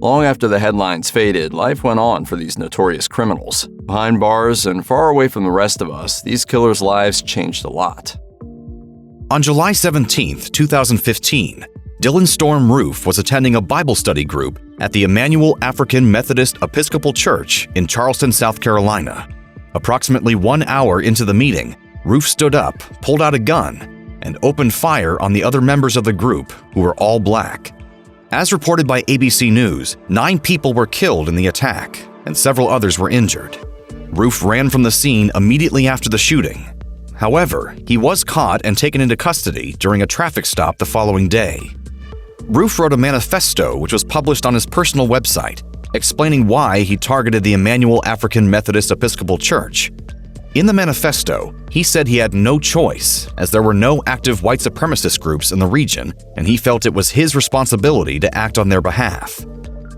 Long after the headlines faded, life went on for these notorious criminals. Behind bars and far away from the rest of us, these killers' lives changed a lot. On July 17, 2015, Dylann Roof was attending a Bible study group at the Emmanuel African Methodist Episcopal Church in Charleston, South Carolina. Approximately 1 hour into the meeting, Roof stood up, pulled out a gun, and opened fire on the other members of the group, who were all black. As reported by ABC News, 9 people were killed in the attack, and several others were injured. Roof ran from the scene immediately after the shooting. However, he was caught and taken into custody during a traffic stop the following day. Roof wrote a manifesto which was published on his personal website, explaining why he targeted the Emmanuel African Methodist Episcopal Church. In the manifesto, he said he had no choice, as there were no active white supremacist groups in the region, and he felt it was his responsibility to act on their behalf.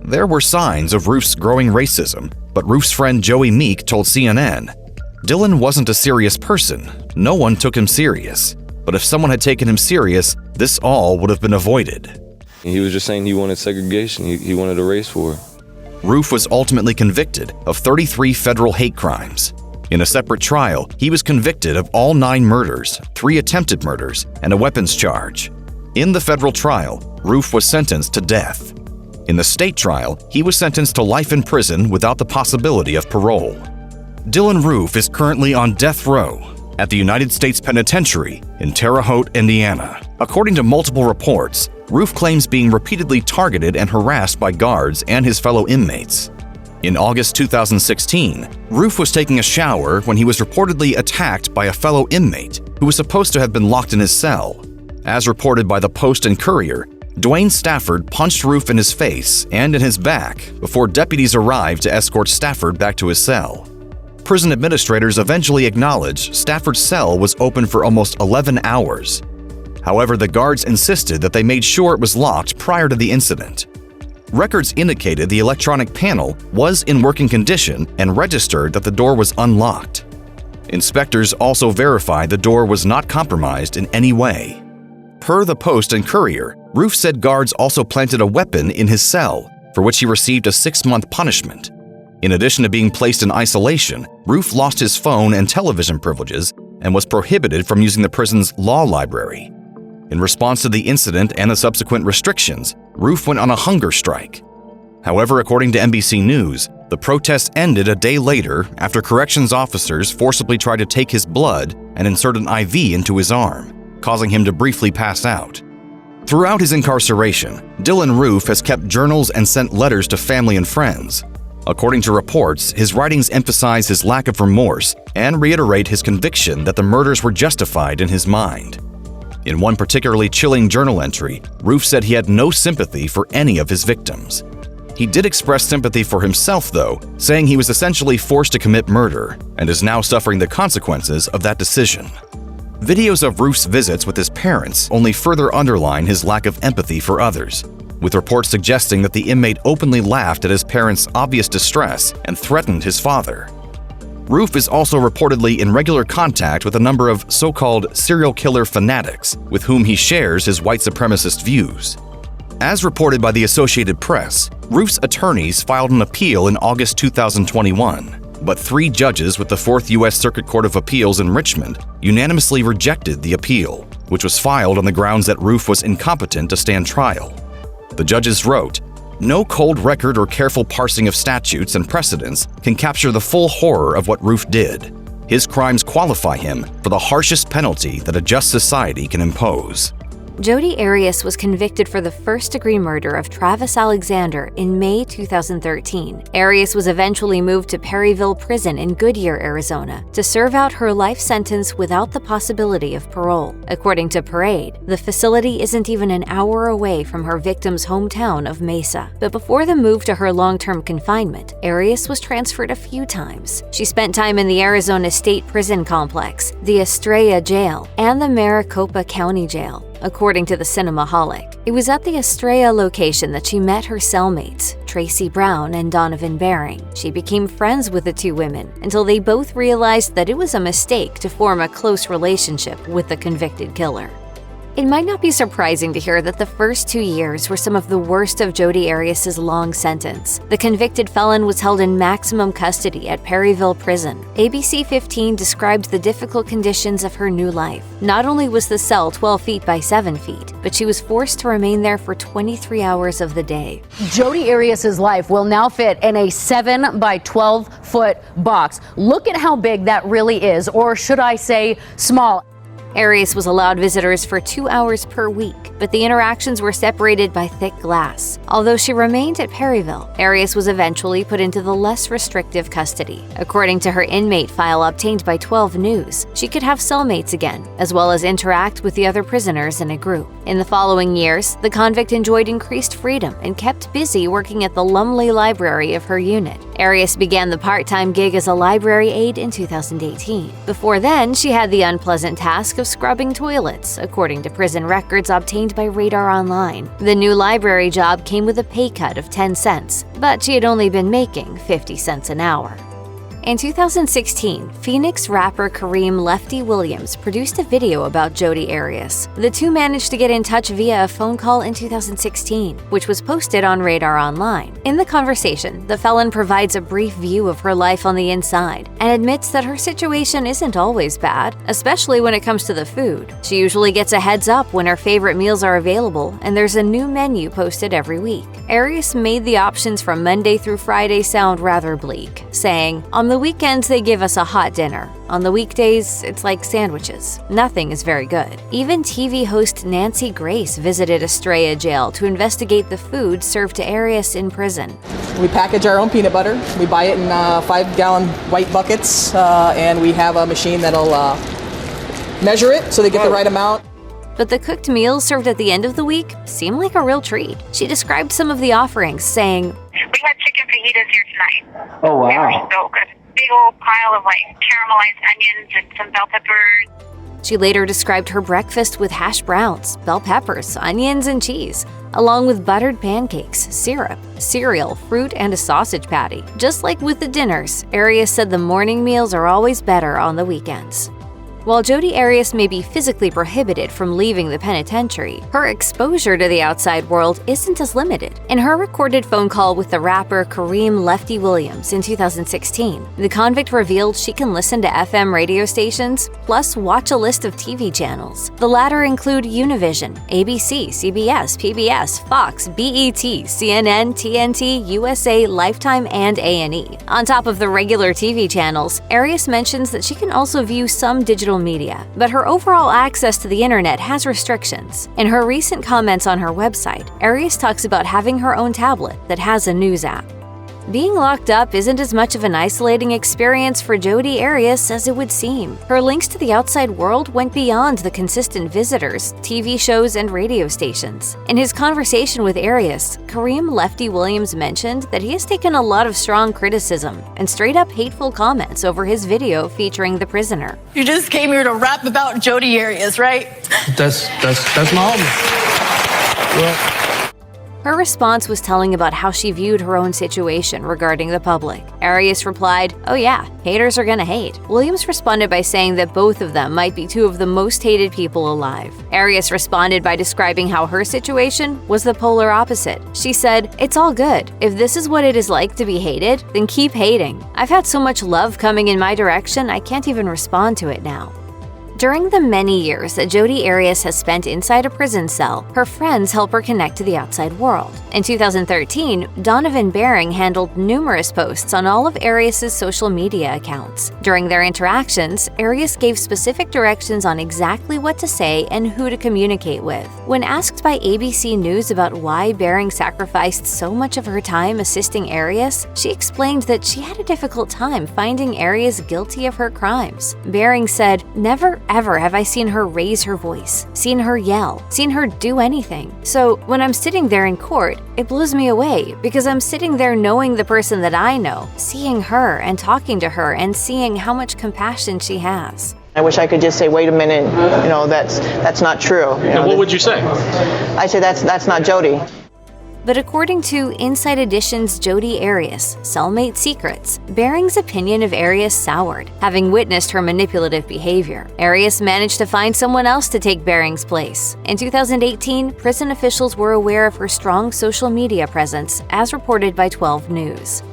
There were signs of Roof's growing racism, but Roof's friend Joey Meek told CNN, "Dylann wasn't a serious person. No one took him serious. But if someone had taken him serious, this all would have been avoided." He was just saying he wanted segregation. He wanted a race war. Roof was ultimately convicted of 33 federal hate crimes. In a separate trial, he was convicted of all 9 murders, 3 attempted murders, and a weapons charge. In the federal trial, Roof was sentenced to death. In the state trial, he was sentenced to life in prison without the possibility of parole. Dylann Roof is currently on death row at the United States Penitentiary in Terre Haute, Indiana. According to multiple reports, Roof claims being repeatedly targeted and harassed by guards and his fellow inmates. In August 2016, Roof was taking a shower when he was reportedly attacked by a fellow inmate who was supposed to have been locked in his cell. As reported by the Post and Courier, Dwayne Stafford punched Roof in his face and in his back before deputies arrived to escort Stafford back to his cell. Prison administrators eventually acknowledged Stafford's cell was open for almost 11 hours. However, the guards insisted that they made sure it was locked prior to the incident. Records indicated the electronic panel was in working condition and registered that the door was unlocked. Inspectors also verified the door was not compromised in any way. Per the Post and Courier, Roof said guards also planted a weapon in his cell, for which he received a 6-month punishment. In addition to being placed in isolation, Roof lost his phone and television privileges and was prohibited from using the prison's law library. In response to the incident and the subsequent restrictions, Roof went on a hunger strike. However, according to NBC News, the protest ended a day later after corrections officers forcibly tried to take his blood and insert an IV into his arm, causing him to briefly pass out. Throughout his incarceration, Dylann Roof has kept journals and sent letters to family and friends. According to reports, his writings emphasize his lack of remorse and reiterate his conviction that the murders were justified in his mind. In one particularly chilling journal entry, Roof said he had no sympathy for any of his victims. He did express sympathy for himself, though, saying he was essentially forced to commit murder and is now suffering the consequences of that decision. Videos of Roof's visits with his parents only further underline his lack of empathy for others, with reports suggesting that the inmate openly laughed at his parents' obvious distress and threatened his father. Roof is also reportedly in regular contact with a number of so-called serial killer fanatics with whom he shares his white supremacist views. As reported by the Associated Press, Roof's attorneys filed an appeal in August 2021, but 3 judges with the 4th U.S. Circuit Court of Appeals in Richmond unanimously rejected the appeal, which was filed on the grounds that Roof was incompetent to stand trial. The judges wrote, "No cold record or careful parsing of statutes and precedents can capture the full horror of what Roof did. His crimes qualify him for the harshest penalty that a just society can impose." Jodi Arias was convicted for the first-degree murder of Travis Alexander in May 2013. Arias was eventually moved to Perryville Prison in Goodyear, Arizona, to serve out her life sentence without the possibility of parole. According to Parade, the facility isn't even an hour away from her victim's hometown of Mesa. But before the move to her long-term confinement, Arias was transferred a few times. She spent time in the Arizona State Prison Complex, the Estrella Jail, and the Maricopa County Jail. According to the Cinemaholic, it was at the Estrella location that she met her cellmates, Tracy Brown and Donovan Baring. She became friends with the 2 women until they both realized that it was a mistake to form a close relationship with the convicted killer. It might not be surprising to hear that the first 2 years were some of the worst of Jodi Arias' long sentence. The convicted felon was held in maximum custody at Perryville Prison. ABC 15 described the difficult conditions of her new life. Not only was the cell 12 feet by 7 feet, but she was forced to remain there for 23 hours of the day. Jodi Arias' life will now fit in a 7 by 12-foot box. Look at how big that really is, or should I say small. Arias was allowed visitors for 2 hours per week, but the interactions were separated by thick glass. Although she remained at Perryville, Arias was eventually put into the less restrictive custody. According to her inmate file obtained by 12 News, she could have cellmates again, as well as interact with the other prisoners in a group. In the following years, the convict enjoyed increased freedom and kept busy working at the Lumley Library of her unit. Arias began the part-time gig as a library aide in 2018. Before then, she had the unpleasant task of scrubbing toilets, according to prison records obtained by Radar Online. The new library job came with a pay cut of 10 cents, but she had only been making 50 cents an hour. In 2016, Phoenix rapper Kareem "Lefty" Williams produced a video about Jodi Arias. The two managed to get in touch via a phone call in 2016, which was posted on Radar Online. In the conversation, the felon provides a brief view of her life on the inside and admits that her situation isn't always bad, especially when it comes to the food. She usually gets a heads up when her favorite meals are available, and there's a new menu posted every week. Arias made the options from Monday through Friday sound rather bleak, saying, "On the weekends, they give us a hot dinner. On the weekdays, it's like sandwiches. Nothing is very good." Even TV host Nancy Grace visited Estrella Jail to investigate the food served to Arias in prison. We package our own peanut butter. We buy it in 5-gallon white buckets, and we have a machine that'll measure it so they get the right amount. But the cooked meals served at the end of the week seemed like a real treat. She described some of the offerings, saying, "We had chicken fajitas here tonight. Oh, wow. They were so good. Big old pile of caramelized onions and some bell peppers." She later described her breakfast with hash browns, bell peppers, onions, and cheese, along with buttered pancakes, syrup, cereal, fruit, and a sausage patty. Just like with the dinners, Arias said the morning meals are always better on the weekends. While Jodi Arias may be physically prohibited from leaving the penitentiary, her exposure to the outside world isn't as limited. In her recorded phone call with the rapper Kareem "Lefty" Williams in 2016, the convict revealed she can listen to FM radio stations, plus watch a list of TV channels. The latter include Univision, ABC, CBS, PBS, Fox, BET, CNN, TNT, USA, Lifetime, and A&E. On top of the regular TV channels, Arias mentions that she can also view some digital media, but her overall access to the internet has restrictions. In her recent comments on her website, Arias talks about having her own tablet that has a news app. Being locked up isn't as much of an isolating experience for Jodi Arias as it would seem. Her links to the outside world went beyond the consistent visitors, TV shows, and radio stations. In his conversation with Arias, Kareem "Lefty" Williams mentioned that he has taken a lot of strong criticism and straight-up hateful comments over his video featuring the prisoner. You just came here to rap about Jodi Arias, right? That's my homie. Well, Her response was telling about how she viewed her own situation regarding the public. Arias replied, "Oh yeah, haters are gonna hate." Williams responded by saying that both of them might be two of the most hated people alive. Arias responded by describing how her situation was the polar opposite. She said, "It's all good. If this is what it is like to be hated, then keep hating. I've had so much love coming in my direction, I can't even respond to it now." During the many years that Jodi Arias has spent inside a prison cell, her friends help her connect to the outside world. In 2013, Donovan Baring handled numerous posts on all of Arias' social media accounts. During their interactions, Arias gave specific directions on exactly what to say and who to communicate with. When asked by ABC News about why Baring sacrificed so much of her time assisting Arias, she explained that she had a difficult time finding Arias guilty of her crimes. Baring said, "Never ever have I seen her raise her voice, seen her yell, seen her do anything. So when I'm sitting there in court, it blows me away because I'm sitting there knowing the person that I know, seeing her and talking to her and seeing how much compassion she has." I wish I could just say, "Wait a minute, that's not true." And what would you say? I say that's not Jodi. But according to Inside Edition's Jodi Arias, Cellmate Secrets, Bering's opinion of Arias soured. Having witnessed her manipulative behavior, Arias managed to find someone else to take Bering's place. In 2018, prison officials were aware of her strong social media presence, as reported by 12 News.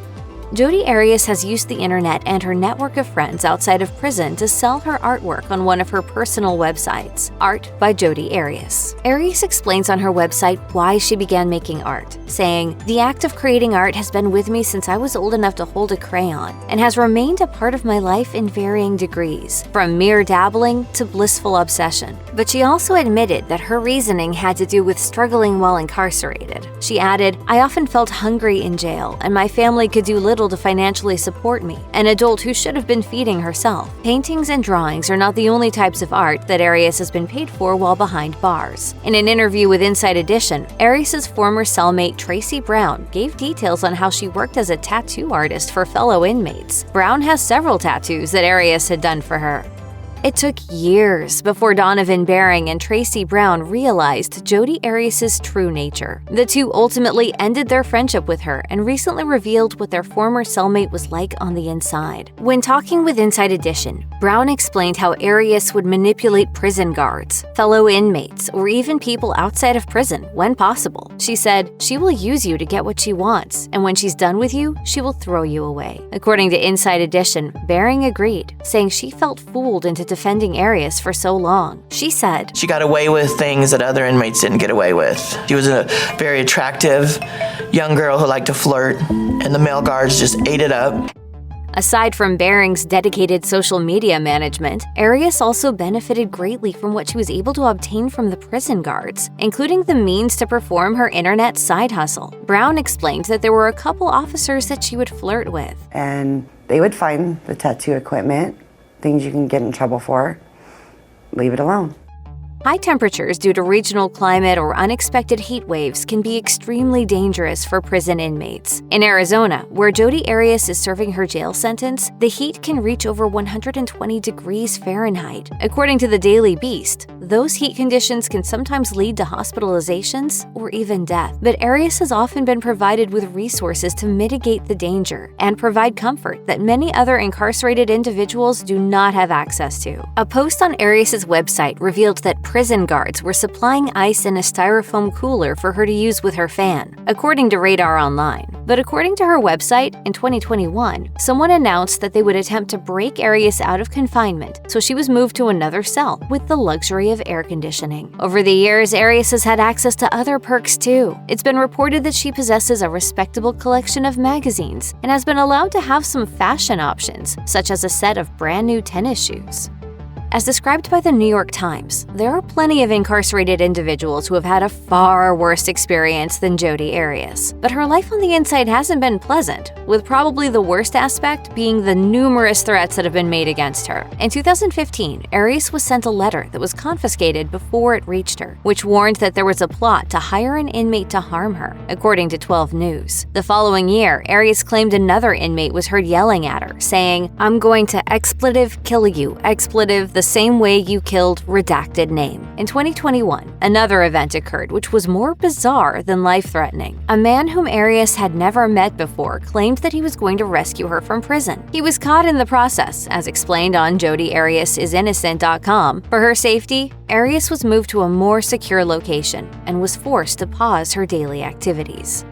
Jodi Arias has used the internet and her network of friends outside of prison to sell her artwork on one of her personal websites, Art by Jodi Arias. Arias explains on her website why she began making art, saying, "The act of creating art has been with me since I was old enough to hold a crayon and has remained a part of my life in varying degrees, from mere dabbling to blissful obsession." But she also admitted that her reasoning had to do with struggling while incarcerated. She added, "I often felt hungry in jail, and my family could do little to financially support me, an adult who should have been feeding herself." Paintings and drawings are not the only types of art that Arias has been paid for while behind bars. In an interview with Inside Edition, Arias' former cellmate Tracy Brown gave details on how she worked as a tattoo artist for fellow inmates. Brown has several tattoos that Arias had done for her. It took years before Donovan Bering and Tracy Brown realized Jodi Arias' true nature. The two ultimately ended their friendship with her and recently revealed what their former cellmate was like on the inside. When talking with Inside Edition, Brown explained how Arias would manipulate prison guards, fellow inmates, or even people outside of prison when possible. She said, "She will use you to get what she wants, and when she's done with you, she will throw you away." According to Inside Edition, Bering agreed, saying she felt fooled into defending Arias for so long. She said, "She got away with things that other inmates didn't get away with. She was a very attractive young girl who liked to flirt, and the male guards just ate it up." Aside from Bering's dedicated social media management, Arias also benefited greatly from what she was able to obtain from the prison guards, including the means to perform her internet side hustle. Brown explained that there were a couple officers that she would flirt with. And they would find the tattoo equipment, things you can get in trouble for, leave it alone. High temperatures due to regional climate or unexpected heat waves can be extremely dangerous for prison inmates. In Arizona, where Jodi Arias is serving her jail sentence, the heat can reach over 120 degrees Fahrenheit. According to the Daily Beast, those heat conditions can sometimes lead to hospitalizations or even death. But Arias has often been provided with resources to mitigate the danger and provide comfort that many other incarcerated individuals do not have access to. A post on Arias' website revealed that prison guards were supplying ice in a styrofoam cooler for her to use with her fan, according to Radar Online. But according to her website, in 2021, someone announced that they would attempt to break Arias out of confinement, so she was moved to another cell with the luxury of air conditioning. Over the years, Arias has had access to other perks too. It's been reported that she possesses a respectable collection of magazines and has been allowed to have some fashion options, such as a set of brand new tennis shoes. As described by the New York Times, there are plenty of incarcerated individuals who have had a far worse experience than Jodi Arias. But her life on the inside hasn't been pleasant, with probably the worst aspect being the numerous threats that have been made against her. In 2015, Arias was sent a letter that was confiscated before it reached her, which warned that there was a plot to hire an inmate to harm her, according to 12 News. The following year, Arias claimed another inmate was heard yelling at her, saying, "I'm going to expletive kill you, expletive the same way you killed redacted name." In 2021, another event occurred which was more bizarre than life-threatening. A man whom Arias had never met before claimed that he was going to rescue her from prison. He was caught in the process, as explained on JodiAriasIsInnocent.com. For her safety, Arias was moved to a more secure location and was forced to pause her daily activities.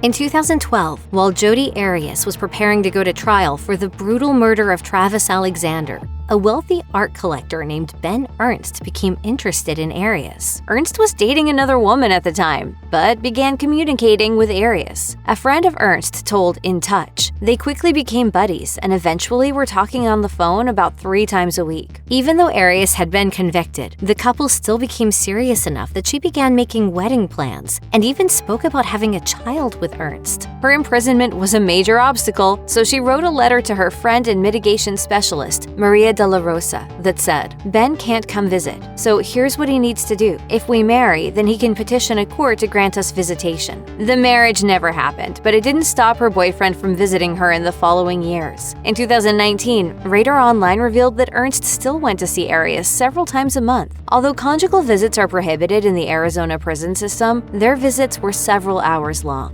In 2012, while Jodi Arias was preparing to go to trial for the brutal murder of Travis Alexander, a wealthy art collector named Ben Ernst became interested in Arias. Ernst was dating another woman at the time, but began communicating with Arias. A friend of Ernst told In Touch, they quickly became buddies and eventually were talking on the phone about 3 times a week. Even though Arias had been convicted, the couple still became serious enough that she began making wedding plans and even spoke about having a child with Ernst. Her imprisonment was a major obstacle, so she wrote a letter to her friend and mitigation specialist, Maria de la Rosa that said, "Ben can't come visit, so here's what he needs to do. If we marry, then he can petition a court to grant us visitation." The marriage never happened, but it didn't stop her boyfriend from visiting her in the following years. In 2019, Radar Online revealed that Ernst still went to see Arias several times a month. Although conjugal visits are prohibited in the Arizona prison system, their visits were several hours long.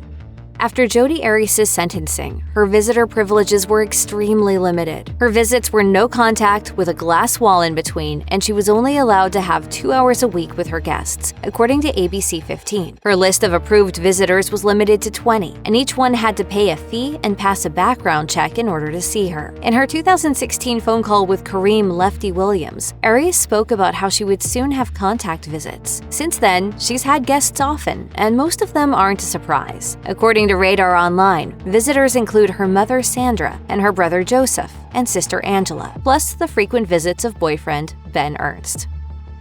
After Jodi Arias' sentencing, her visitor privileges were extremely limited. Her visits were no contact with a glass wall in between, and she was only allowed to have 2 hours a week with her guests, according to ABC 15. Her list of approved visitors was limited to 20, and each one had to pay a fee and pass a background check in order to see her. In her 2016 phone call with Kareem "Lefty" Williams, Arias spoke about how she would soon have contact visits. Since then, she's had guests often, and most of them aren't a surprise. According to Radar Online, visitors include her mother Sandra and her brother Joseph and sister Angela, plus the frequent visits of boyfriend Ben Ernst.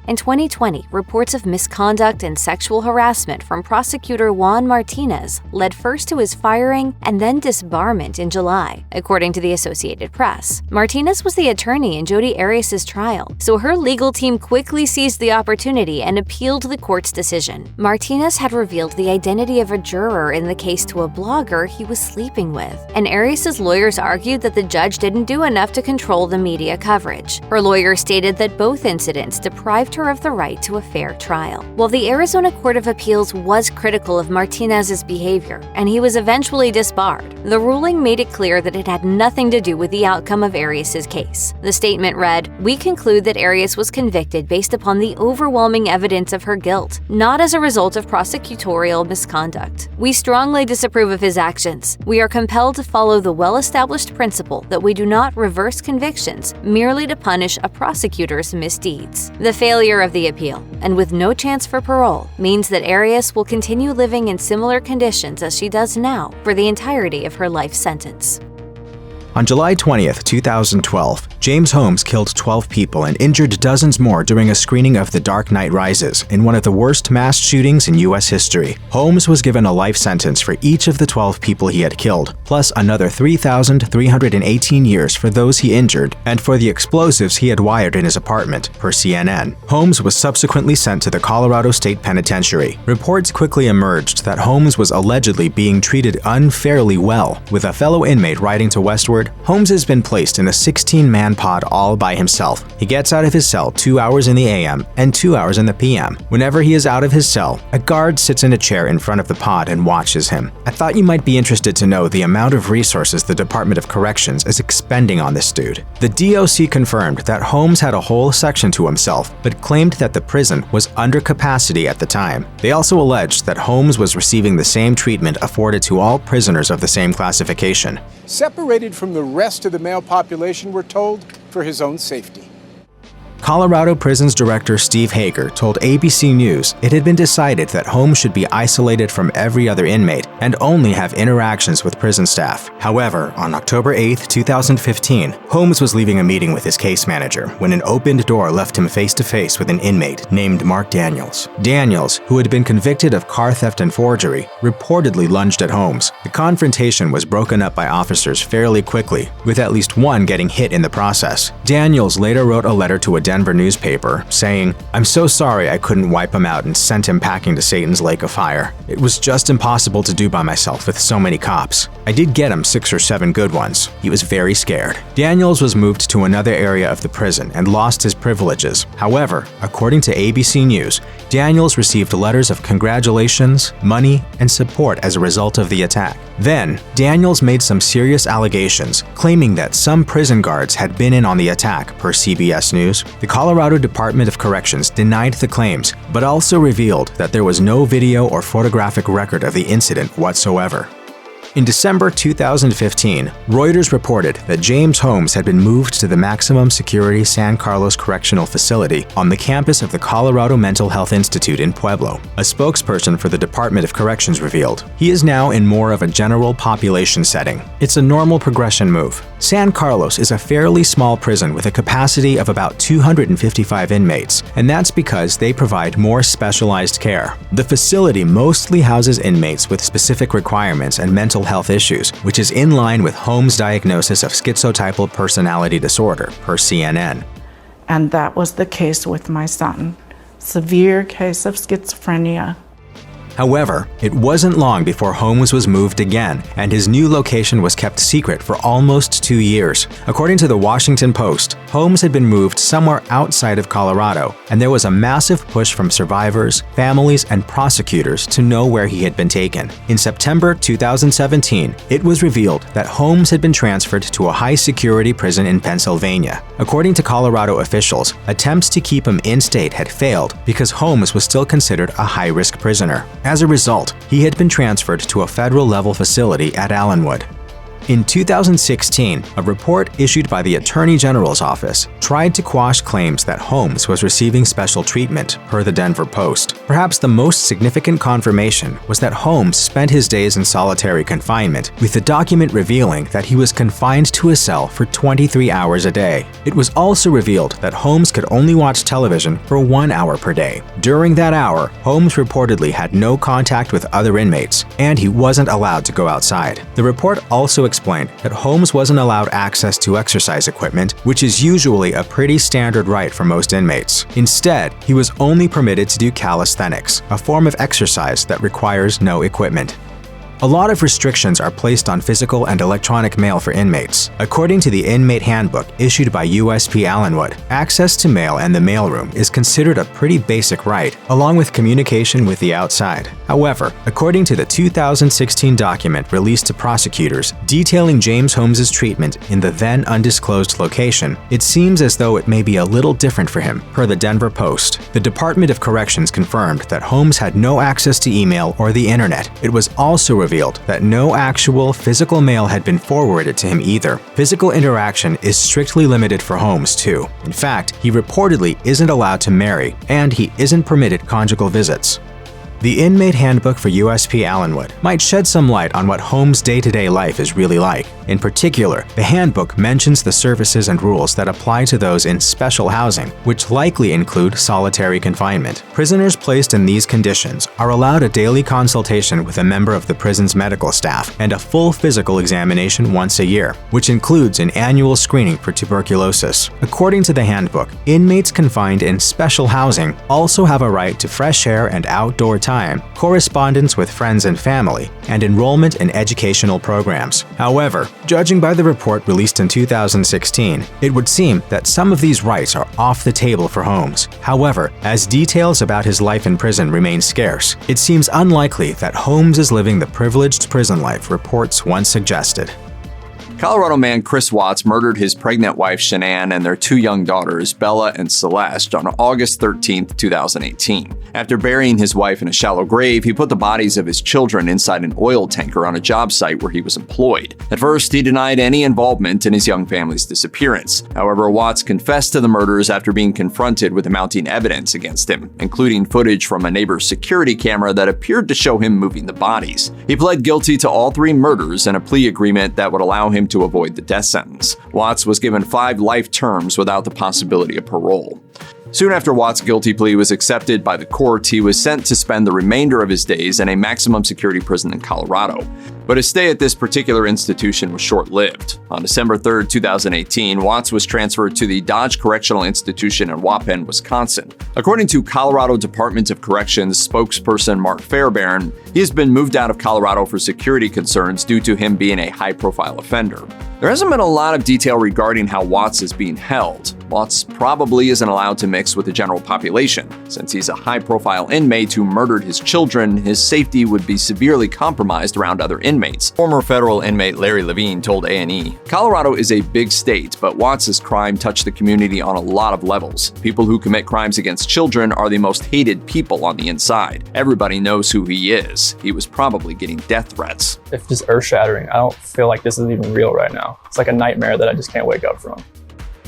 In 2020, reports of misconduct and sexual harassment from prosecutor Juan Martinez led first to his firing and then disbarment in July, according to the Associated Press. Martinez was the attorney in Jodi Arias' trial, so her legal team quickly seized the opportunity and appealed the court's decision. Martinez had revealed the identity of a juror in the case to a blogger he was sleeping with, and Arias' lawyers argued that the judge didn't do enough to control the media coverage. Her lawyer stated that both incidents deprived her of the right to a fair trial. While the Arizona Court of Appeals was critical of Martinez's behavior, and he was eventually disbarred, the ruling made it clear that it had nothing to do with the outcome of Arias' case. The statement read, "We conclude that Arias was convicted based upon the overwhelming evidence of her guilt, not as a result of prosecutorial misconduct. We strongly disapprove of his actions. We are compelled to follow the well-established principle that we do not reverse convictions merely to punish a prosecutor's misdeeds." The failure of the appeal, and with no chance for parole, means that Arias will continue living in similar conditions as she does now for the entirety of her life sentence. On July 20th, 2012, James Holmes killed 12 people and injured dozens more during a screening of The Dark Knight Rises in one of the worst mass shootings in U.S. history. Holmes was given a life sentence for each of the 12 people he had killed, plus another 3,318 years for those he injured and for the explosives he had wired in his apartment, per CNN. Holmes was subsequently sent to the Colorado State Penitentiary. Reports quickly emerged that Holmes was allegedly being treated unfairly well, with a fellow inmate writing to Westward, "Holmes has been placed in a 16-man pod all by himself. He gets out of his cell 2 hours in the AM and 2 hours in the PM. Whenever he is out of his cell, a guard sits in a chair in front of the pod and watches him." I thought you might be interested to know the amount of resources the Department of Corrections is expending on this dude. The DOC confirmed that Holmes had a whole section to himself, but claimed that the prison was under capacity at the time. They also alleged that Holmes was receiving the same treatment afforded to all prisoners of the same classification. Separated from the rest of the male population, we're told, for his own safety. Colorado Prisons Director Steve Hager told ABC News it had been decided that Holmes should be isolated from every other inmate and only have interactions with prison staff. However, on October 8, 2015, Holmes was leaving a meeting with his case manager when an opened door left him face-to-face with an inmate named Mark Daniels. Daniels, who had been convicted of car theft and forgery, reportedly lunged at Holmes. The confrontation was broken up by officers fairly quickly, with at least one getting hit in the process. Daniels later wrote a letter to a Denver newspaper saying, "I'm so sorry I couldn't wipe him out and sent him packing to Satan's lake of fire. It was just impossible to do by myself with so many cops. I did get him 6 or 7 good ones. He was very scared." Daniels was moved to another area of the prison and lost his privileges. However, according to ABC News, Daniels received letters of congratulations, money, and support as a result of the attack. Then, Daniels made some serious allegations, claiming that some prison guards had been in on the attack, per CBS News. The Colorado Department of Corrections denied the claims, but also revealed that there was no video or photographic record of the incident whatsoever. In December 2015, Reuters reported that James Holmes had been moved to the maximum security San Carlos Correctional Facility on the campus of the Colorado Mental Health Institute in Pueblo. A spokesperson for the Department of Corrections revealed, "He is now in more of a general population setting. It's a normal progression move. San Carlos is a fairly small prison with a capacity of about 255 inmates, and that's because they provide more specialized care. The facility mostly houses inmates with specific requirements and mental health issues, which is in line with Holmes' diagnosis of schizotypal personality disorder, per CNN. And that was the case with my son. Severe case of schizophrenia. However, it wasn't long before Holmes was moved again, and his new location was kept secret for almost 2 years. According to the Washington Post, Holmes had been moved somewhere outside of Colorado, and there was a massive push from survivors, families, and prosecutors to know where he had been taken. In September 2017, it was revealed that Holmes had been transferred to a high-security prison in Pennsylvania. According to Colorado officials, attempts to keep him in-state had failed because Holmes was still considered a high-risk prisoner. As a result, he had been transferred to a federal-level facility at Allenwood. In 2016, a report issued by the Attorney General's office tried to quash claims that Holmes was receiving special treatment, per the Denver Post. Perhaps the most significant confirmation was that Holmes spent his days in solitary confinement, with the document revealing that he was confined to a cell for 23 hours a day. It was also revealed that Holmes could only watch television for 1 hour per day. During that hour, Holmes reportedly had no contact with other inmates, and he wasn't allowed to go outside. The report also explained that Holmes wasn't allowed access to exercise equipment, which is usually a pretty standard right for most inmates. Instead, he was only permitted to do calisthenics, a form of exercise that requires no equipment. A lot of restrictions are placed on physical and electronic mail for inmates. According to the Inmate Handbook issued by USP Allenwood, access to mail and the mailroom is considered a pretty basic right, along with communication with the outside. However, according to the 2016 document released to prosecutors detailing James Holmes' treatment in the then undisclosed location, it seems as though it may be a little different for him, per the Denver Post. The Department of Corrections confirmed that Holmes had no access to email or the internet. It was also revealed that no actual physical mail had been forwarded to him either. Physical interaction is strictly limited for Holmes too. In fact, he reportedly isn't allowed to marry, and he isn't permitted conjugal visits. The Inmate Handbook for USP Allenwood might shed some light on what Holmes' day-to-day life is really like. In particular, the handbook mentions the services and rules that apply to those in special housing, which likely include solitary confinement. Prisoners placed in these conditions are allowed a daily consultation with a member of the prison's medical staff and a full physical examination once a year, which includes an annual screening for tuberculosis. According to the handbook, inmates confined in special housing also have a right to fresh air and outdoor time, correspondence with friends and family, and enrollment in educational programs. However, judging by the report released in 2016, it would seem that some of these rights are off the table for Holmes. However, as details about his life in prison remain scarce, it seems unlikely that Holmes is living the privileged prison life reports once suggested. Colorado man Chris Watts murdered his pregnant wife Shanann and their 2 young daughters, Bella and Celeste, on August 13, 2018. After burying his wife in a shallow grave, he put the bodies of his children inside an oil tanker on a job site where he was employed. At first, he denied any involvement in his young family's disappearance. However, Watts confessed to the murders after being confronted with mounting evidence against him, including footage from a neighbor's security camera that appeared to show him moving the bodies. He pled guilty to all 3 murders and a plea agreement that would allow him to avoid the death sentence. Watts was given 5 life terms without the possibility of parole. Soon after Watts' guilty plea was accepted by the court, he was sent to spend the remainder of his days in a maximum security prison in Colorado. But his stay at this particular institution was short-lived. On December 3, 2018, Watts was transferred to the Dodge Correctional Institution in Waupun, Wisconsin. According to Colorado Department of Corrections spokesperson Mark Fairbairn, he has been moved out of Colorado for security concerns due to him being a high-profile offender. There hasn't been a lot of detail regarding how Watts is being held. Watts probably isn't allowed to mix with the general population. Since he's a high-profile inmate who murdered his children, his safety would be severely compromised around other inmates. Former federal inmate Larry Levine told A&E, "Colorado is a big state, but Watts' crime touched the community on a lot of levels. People who commit crimes against children are the most hated people on the inside. Everybody knows who he is. He was probably getting death threats." It's just earth-shattering. I don't feel like this is even real right now. It's like a nightmare that I just can't wake up from.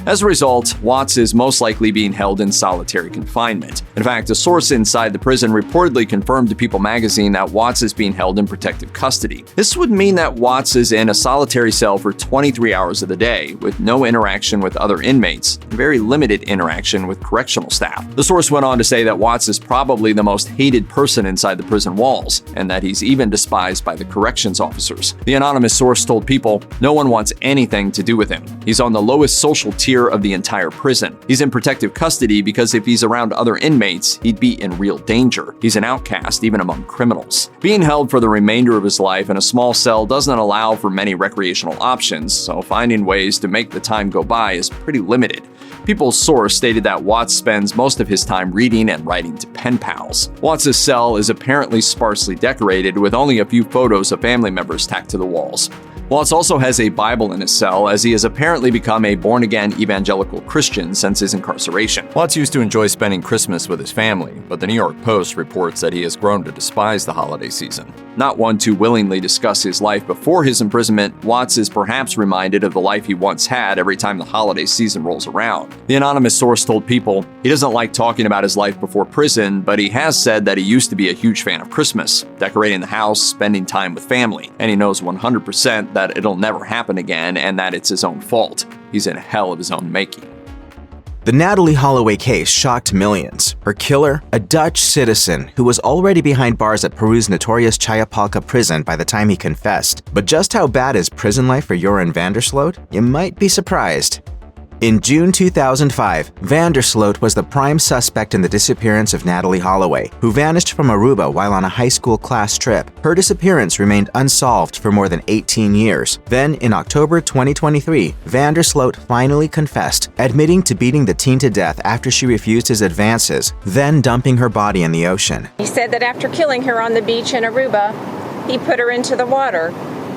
As a result, Watts is most likely being held in solitary confinement. In fact, a source inside the prison reportedly confirmed to People magazine that Watts is being held in protective custody. This would mean that Watts is in a solitary cell for 23 hours of the day, with no interaction with other inmates, and very limited interaction with correctional staff. The source went on to say that Watts is probably the most hated person inside the prison walls, and that he's even despised by the corrections officers. The anonymous source told People, "No one wants anything to do with him. He's on the lowest social tier of the entire prison. He's in protective custody because if he's around other inmates, he'd be in real danger. He's an outcast even among criminals." Being held for the remainder of his life in a small cell doesn't allow for many recreational options, so finding ways to make the time go by is pretty limited. People's source stated that Watts spends most of his time reading and writing to pen pals. Watts' cell is apparently sparsely decorated, with only a few photos of family members tacked to the walls. Watts also has a Bible in his cell, as he has apparently become a born-again evangelical Christian since his incarceration. Watts used to enjoy spending Christmas with his family, but the New York Post reports that he has grown to despise the holiday season. Not one to willingly discuss his life before his imprisonment, Watts is perhaps reminded of the life he once had every time the holiday season rolls around. The anonymous source told People he doesn't like talking about his life before prison, but he has said that he used to be a huge fan of Christmas, decorating the house, spending time with family, and he knows 100% that it'll never happen again and that it's his own fault. He's in hell of his own making. The Natalee Holloway case shocked millions. Her killer, a Dutch citizen who was already behind bars at Peru's notorious Chayapalca prison by the time he confessed. But just how bad is prison life for Joran Van Der Sloot? You might be surprised. In June 2005, Van Der Sloot was the prime suspect in the disappearance of Natalee Holloway, who vanished from Aruba while on a high school class trip. Her disappearance remained unsolved for more than 18 years. Then, in October 2023, Van Der Sloot finally confessed, admitting to beating the teen to death after she refused his advances, then dumping her body in the ocean. He said that after killing her on the beach in Aruba, he put her into the water,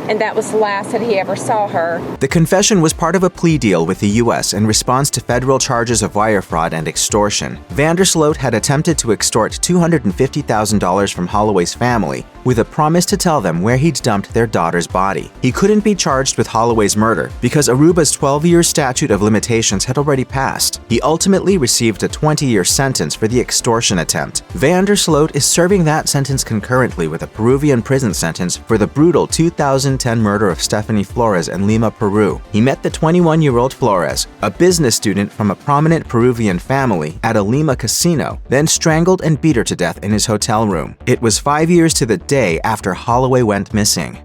and that was the last that he ever saw her. The confession was part of a plea deal with the U.S. in response to federal charges of wire fraud and extortion. Van Der Sloot had attempted to extort $250,000 from Holloway's family with a promise to tell them where he'd dumped their daughter's body. He couldn't be charged with Holloway's murder because Aruba's 12-year statute of limitations had already passed. He ultimately received a 20-year sentence for the extortion attempt. Van Der Sloot is serving that sentence concurrently with a Peruvian prison sentence for the brutal 2010 murder of Stephanie Flores in Lima, Peru. He met the 21-year-old Flores, a business student from a prominent Peruvian family, at a Lima casino, then strangled and beat her to death in his hotel room. It was 5 years to the day after Holloway went missing.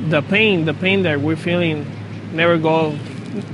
The pain that we're feeling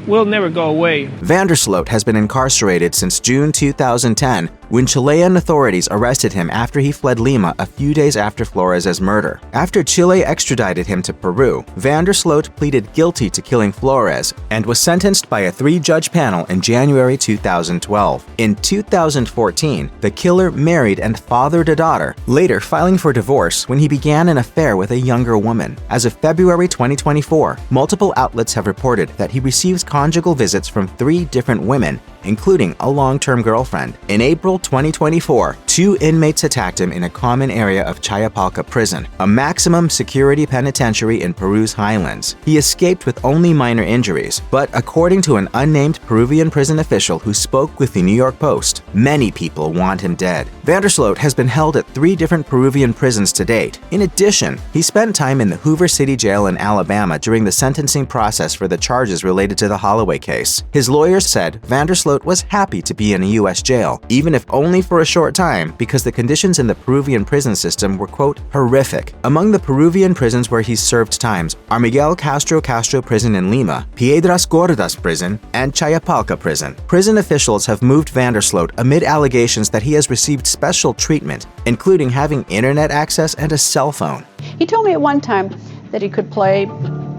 will never go away. Van Der Sloot has been incarcerated since June 2010, when Chilean authorities arrested him after he fled Lima a few days after Flores' murder. After Chile extradited him to Peru, Van Der Sloot pleaded guilty to killing Flores and was sentenced by a 3-judge panel in January 2012. In 2014, the killer married and fathered a daughter, later filing for divorce when he began an affair with a younger woman. As of February 2024, multiple outlets have reported that he receives conjugal visits from 3 different women, including a long-term girlfriend. In April 2024, 2 inmates attacked him in a common area of Chayapalca prison, a maximum security penitentiary in Peru's highlands. He escaped with only minor injuries, but according to an unnamed Peruvian prison official who spoke with the New York Post, many people want him dead. Van Der Sloot has been held at 3 different Peruvian prisons to date. In addition, he spent time in the Hoover City Jail in Alabama during the sentencing process for the charges related to the Holloway case. His lawyers said Van Der Sloot was happy to be in a U.S. jail, even if only for a short time, because the conditions in the Peruvian prison system were, quote, horrific. Among the Peruvian prisons where he's served times are Miguel Castro Prison in Lima, Piedras Gordas Prison, and Chayapalca Prison. Prison officials have moved Van Der Sloot amid allegations that he has received special treatment, including having internet access and a cell phone. He told me at one time that he could play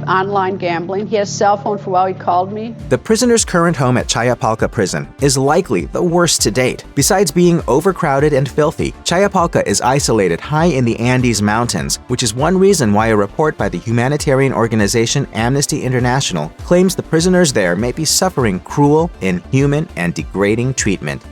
online gambling. He has a cell phone for a while. He called me. The prisoner's current home at Chayapalca Prison is likely the worst to date. Besides being overcrowded and filthy, Chayapalca is isolated high in the Andes Mountains, which is one reason why a report by the humanitarian organization Amnesty International claims the prisoners there may be suffering cruel, inhuman, and degrading treatment.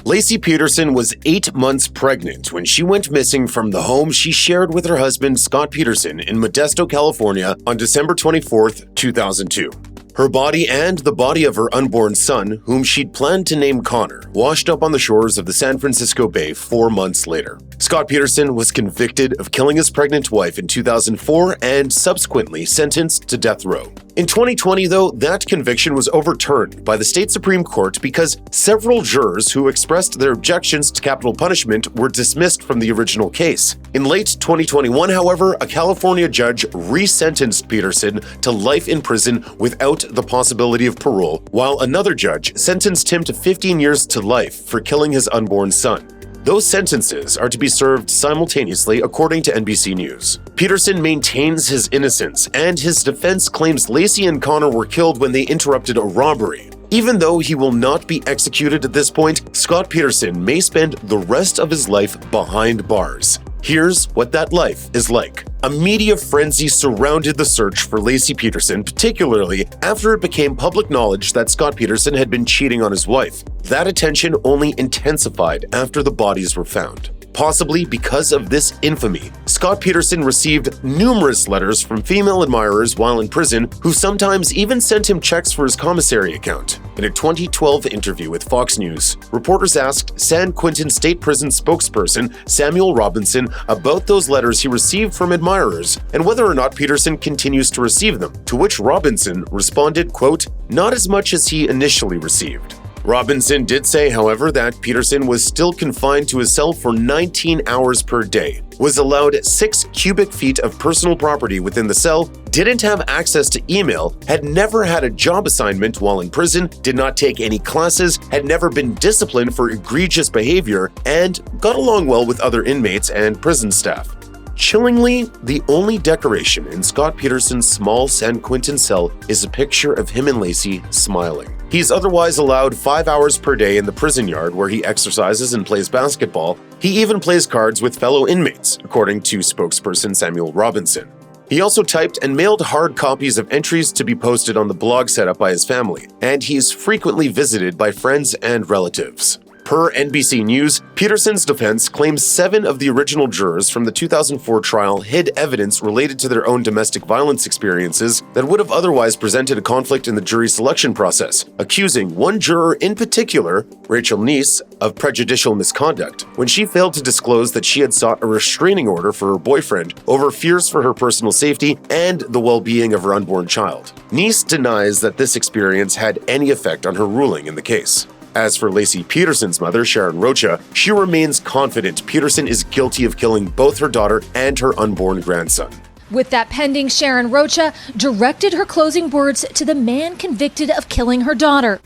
Laci Peterson was 8 months pregnant when she went missing from the home she shared with her husband Scott Peterson in Modesto, California on December 24, 2002. Her body and the body of her unborn son, whom she'd planned to name Connor, washed up on the shores of the San Francisco Bay 4 months later. Scott Peterson was convicted of killing his pregnant wife in 2004 and subsequently sentenced to death row. In 2020, though, that conviction was overturned by the state Supreme Court because several jurors who expressed their objections to capital punishment were dismissed from the original case. In late 2021, however, a California judge resentenced Peterson to life in prison without the possibility of parole, while another judge sentenced him to 15 years to life for killing his unborn son. Those sentences are to be served simultaneously, according to NBC News. Peterson maintains his innocence, and his defense claims Lacey and Connor were killed when they interrupted a robbery. Even though he will not be executed at this point, Scott Peterson may spend the rest of his life behind bars. Here's what that life is like. A media frenzy surrounded the search for Lacey Peterson, particularly after it became public knowledge that Scott Peterson had been cheating on his wife. That attention only intensified after the bodies were found. Possibly because of this infamy, Scott Peterson received numerous letters from female admirers while in prison, who sometimes even sent him checks for his commissary account. In a 2012 interview with Fox News, reporters asked San Quentin State Prison spokesperson Samuel Robinson about those letters he received from admirers and whether or not Peterson continues to receive them, to which Robinson responded, quote, "Not as much as he initially received." Robinson did say, however, that Peterson was still confined to his cell for 19 hours per day, was allowed 6 cubic feet of personal property within the cell, didn't have access to email, had never had a job assignment while in prison, did not take any classes, had never been disciplined for egregious behavior, and got along well with other inmates and prison staff. Chillingly, the only decoration in Scott Peterson's small San Quentin cell is a picture of him and Lacey smiling. He's otherwise allowed 5 hours per day in the prison yard where he exercises and plays basketball. He even plays cards with fellow inmates, according to spokesperson Samuel Robinson. He also typed and mailed hard copies of entries to be posted on the blog set up by his family, and he is frequently visited by friends and relatives. Per NBC News, Peterson's defense claims 7 of the original jurors from the 2004 trial hid evidence related to their own domestic violence experiences that would have otherwise presented a conflict in the jury selection process, accusing one juror in particular, Rachel Neese, of prejudicial misconduct when she failed to disclose that she had sought a restraining order for her boyfriend over fears for her personal safety and the well-being of her unborn child. Neese denies that this experience had any effect on her ruling in the case. As for Lacey Peterson's mother, Sharon Rocha, she remains confident Peterson is guilty of killing both her daughter and her unborn grandson. With that pending, Sharon Rocha directed her closing words to the man convicted of killing her daughter.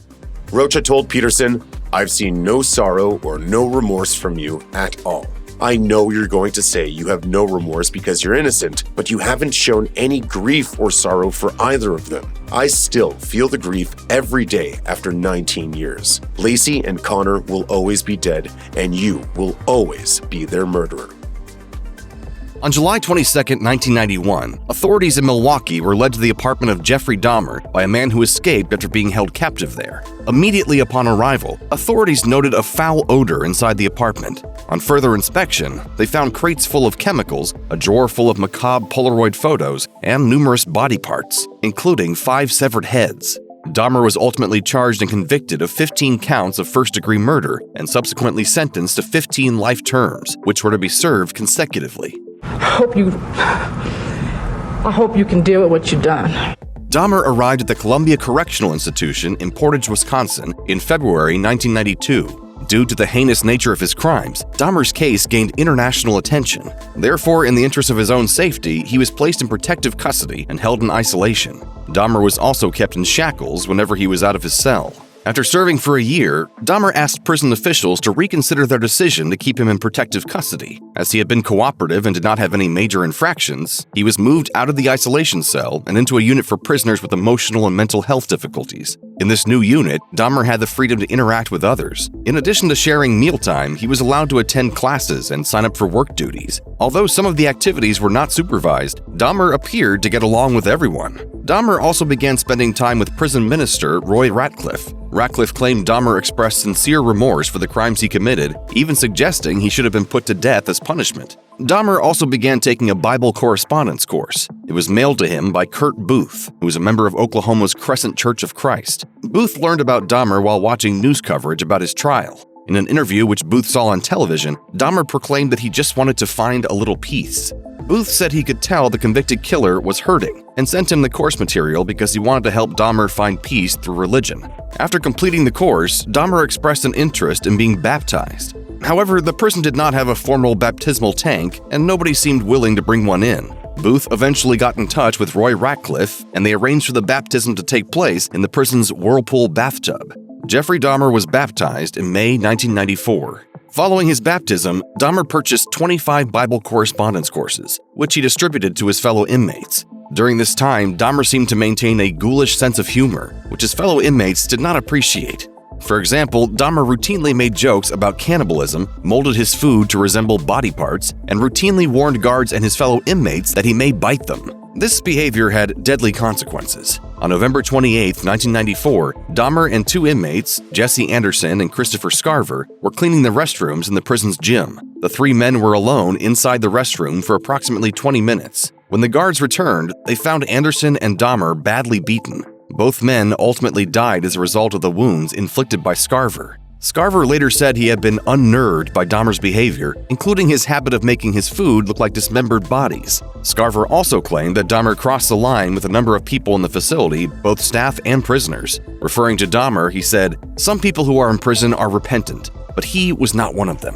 Rocha told Peterson, "I've seen no sorrow or no remorse from you at all. I know you're going to say you have no remorse because you're innocent, but you haven't shown any grief or sorrow for either of them. I still feel the grief every day after 19 years. Lacey and Connor will always be dead, and you will always be their murderer." On July 22, 1991, authorities in Milwaukee were led to the apartment of Jeffrey Dahmer by a man who escaped after being held captive there. Immediately upon arrival, authorities noted a foul odor inside the apartment. On further inspection, they found crates full of chemicals, a drawer full of macabre Polaroid photos, and numerous body parts, including 5 severed heads. Dahmer was ultimately charged and convicted of 15 counts of first-degree murder and subsequently sentenced to 15 life terms, which were to be served consecutively. I hope you can deal with what you've done. Dahmer arrived at the Columbia Correctional Institution in Portage, Wisconsin in February 1992. Due to the heinous nature of his crimes, Dahmer's case gained international attention. Therefore, in the interest of his own safety, he was placed in protective custody and held in isolation. Dahmer was also kept in shackles whenever he was out of his cell. After serving for a year, Dahmer asked prison officials to reconsider their decision to keep him in protective custody. As he had been cooperative and did not have any major infractions, he was moved out of the isolation cell and into a unit for prisoners with emotional and mental health difficulties. In this new unit, Dahmer had the freedom to interact with others. In addition to sharing mealtime, he was allowed to attend classes and sign up for work duties. Although some of the activities were not supervised, Dahmer appeared to get along with everyone. Dahmer also began spending time with prison minister Roy Ratcliffe. Ratcliffe claimed Dahmer expressed sincere remorse for the crimes he committed, even suggesting he should have been put to death as punishment. Dahmer also began taking a Bible correspondence course. It was mailed to him by Kurt Booth, who was a member of Oklahoma's Crescent Church of Christ. Booth learned about Dahmer while watching news coverage about his trial. In an interview which Booth saw on television, Dahmer proclaimed that he just wanted to find a little peace. Booth said he could tell the convicted killer was hurting and sent him the course material because he wanted to help Dahmer find peace through religion. After completing the course, Dahmer expressed an interest in being baptized. However, the prison did not have a formal baptismal tank, and nobody seemed willing to bring one in. Booth eventually got in touch with Roy Ratcliffe, and they arranged for the baptism to take place in the prison's whirlpool bathtub. Jeffrey Dahmer was baptized in May 1994. Following his baptism, Dahmer purchased 25 Bible correspondence courses, which he distributed to his fellow inmates. During this time, Dahmer seemed to maintain a ghoulish sense of humor, which his fellow inmates did not appreciate. For example, Dahmer routinely made jokes about cannibalism, molded his food to resemble body parts, and routinely warned guards and his fellow inmates that he may bite them. This behavior had deadly consequences. On November 28, 1994, Dahmer and 2 inmates, Jesse Anderson and Christopher Scarver, were cleaning the restrooms in the prison's gym. The 3 men were alone inside the restroom for approximately 20 minutes. When the guards returned, they found Anderson and Dahmer badly beaten. Both men ultimately died as a result of the wounds inflicted by Scarver. Scarver later said he had been unnerved by Dahmer's behavior, including his habit of making his food look like dismembered bodies. Scarver also claimed that Dahmer crossed the line with a number of people in the facility, both staff and prisoners. Referring to Dahmer, he said, "Some people who are in prison are repentant, but he was not one of them."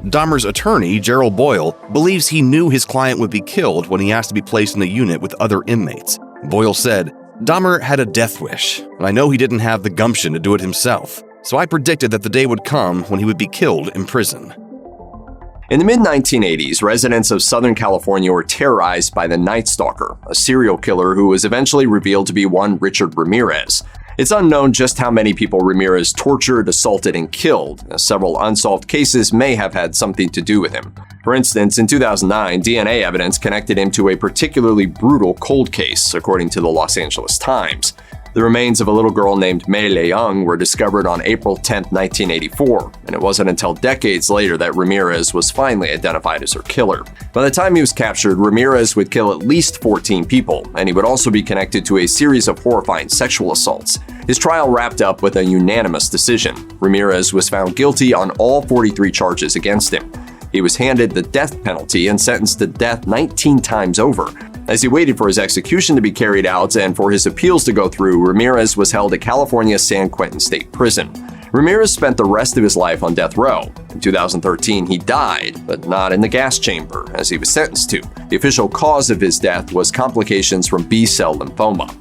Dahmer's attorney, Gerald Boyle, believes he knew his client would be killed when he asked to be placed in a unit with other inmates. Boyle said, "Dahmer had a death wish, and I know he didn't have the gumption to do it himself. So I predicted that the day would come when he would be killed in prison." In the mid-1980s, residents of Southern California were terrorized by the Night Stalker, a serial killer who was eventually revealed to be one Richard Ramirez. It's unknown just how many people Ramirez tortured, assaulted, and killed, as several unsolved cases may have had something to do with him. For instance, in 2009, DNA evidence connected him to a particularly brutal cold case, according to the Los Angeles Times. The remains of a little girl named Mei Leung were discovered on April 10, 1984, and it wasn't until decades later that Ramirez was finally identified as her killer. By the time he was captured, Ramirez would kill at least 14 people, and he would also be connected to a series of horrifying sexual assaults. His trial wrapped up with a unanimous decision. Ramirez was found guilty on all 43 charges against him. He was handed the death penalty and sentenced to death 19 times over. As he waited for his execution to be carried out and for his appeals to go through, Ramirez was held at California's San Quentin State Prison. Ramirez spent the rest of his life on death row. In 2013, he died, but not in the gas chamber, as he was sentenced to. The official cause of his death was complications from B-cell lymphoma.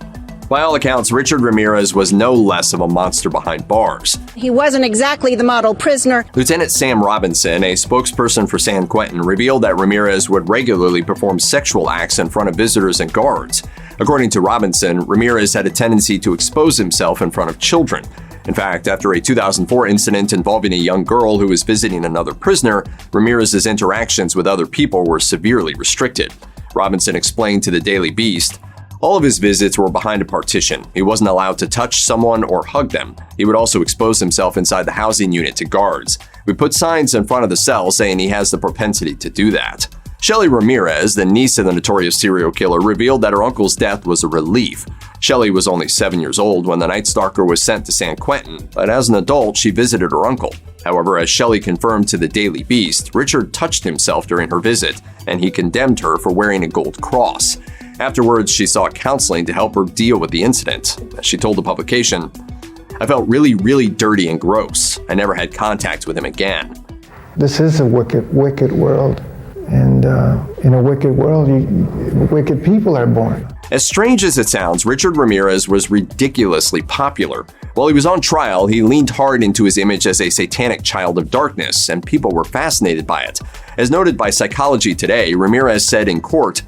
By all accounts, Richard Ramirez was no less of a monster behind bars. He wasn't exactly the model prisoner. Lieutenant Sam Robinson, a spokesperson for San Quentin, revealed that Ramirez would regularly perform sexual acts in front of visitors and guards. According to Robinson, Ramirez had a tendency to expose himself in front of children. In fact, after a 2004 incident involving a young girl who was visiting another prisoner, Ramirez's interactions with other people were severely restricted. Robinson explained to the Daily Beast, "All of his visits were behind a partition. He wasn't allowed to touch someone or hug them. He would also expose himself inside the housing unit to guards. We put signs in front of the cell saying he has the propensity to do that." Shelly Ramirez, the niece of the notorious serial killer, revealed that her uncle's death was a relief. Shelly was only 7 years old when the Night Stalker was sent to San Quentin, but as an adult, she visited her uncle. However, as Shelly confirmed to the Daily Beast, Richard touched himself during her visit, and he condemned her for wearing a gold cross. Afterwards, she sought counseling to help her deal with the incident. As she told the publication, "I felt really, really dirty and gross. I never had contact with him again." This is a wicked, wicked world. And in a wicked world, wicked people are born. As strange as it sounds, Richard Ramirez was ridiculously popular. While he was on trial, he leaned hard into his image as a satanic child of darkness, and people were fascinated by it. As noted by Psychology Today, Ramirez said in court,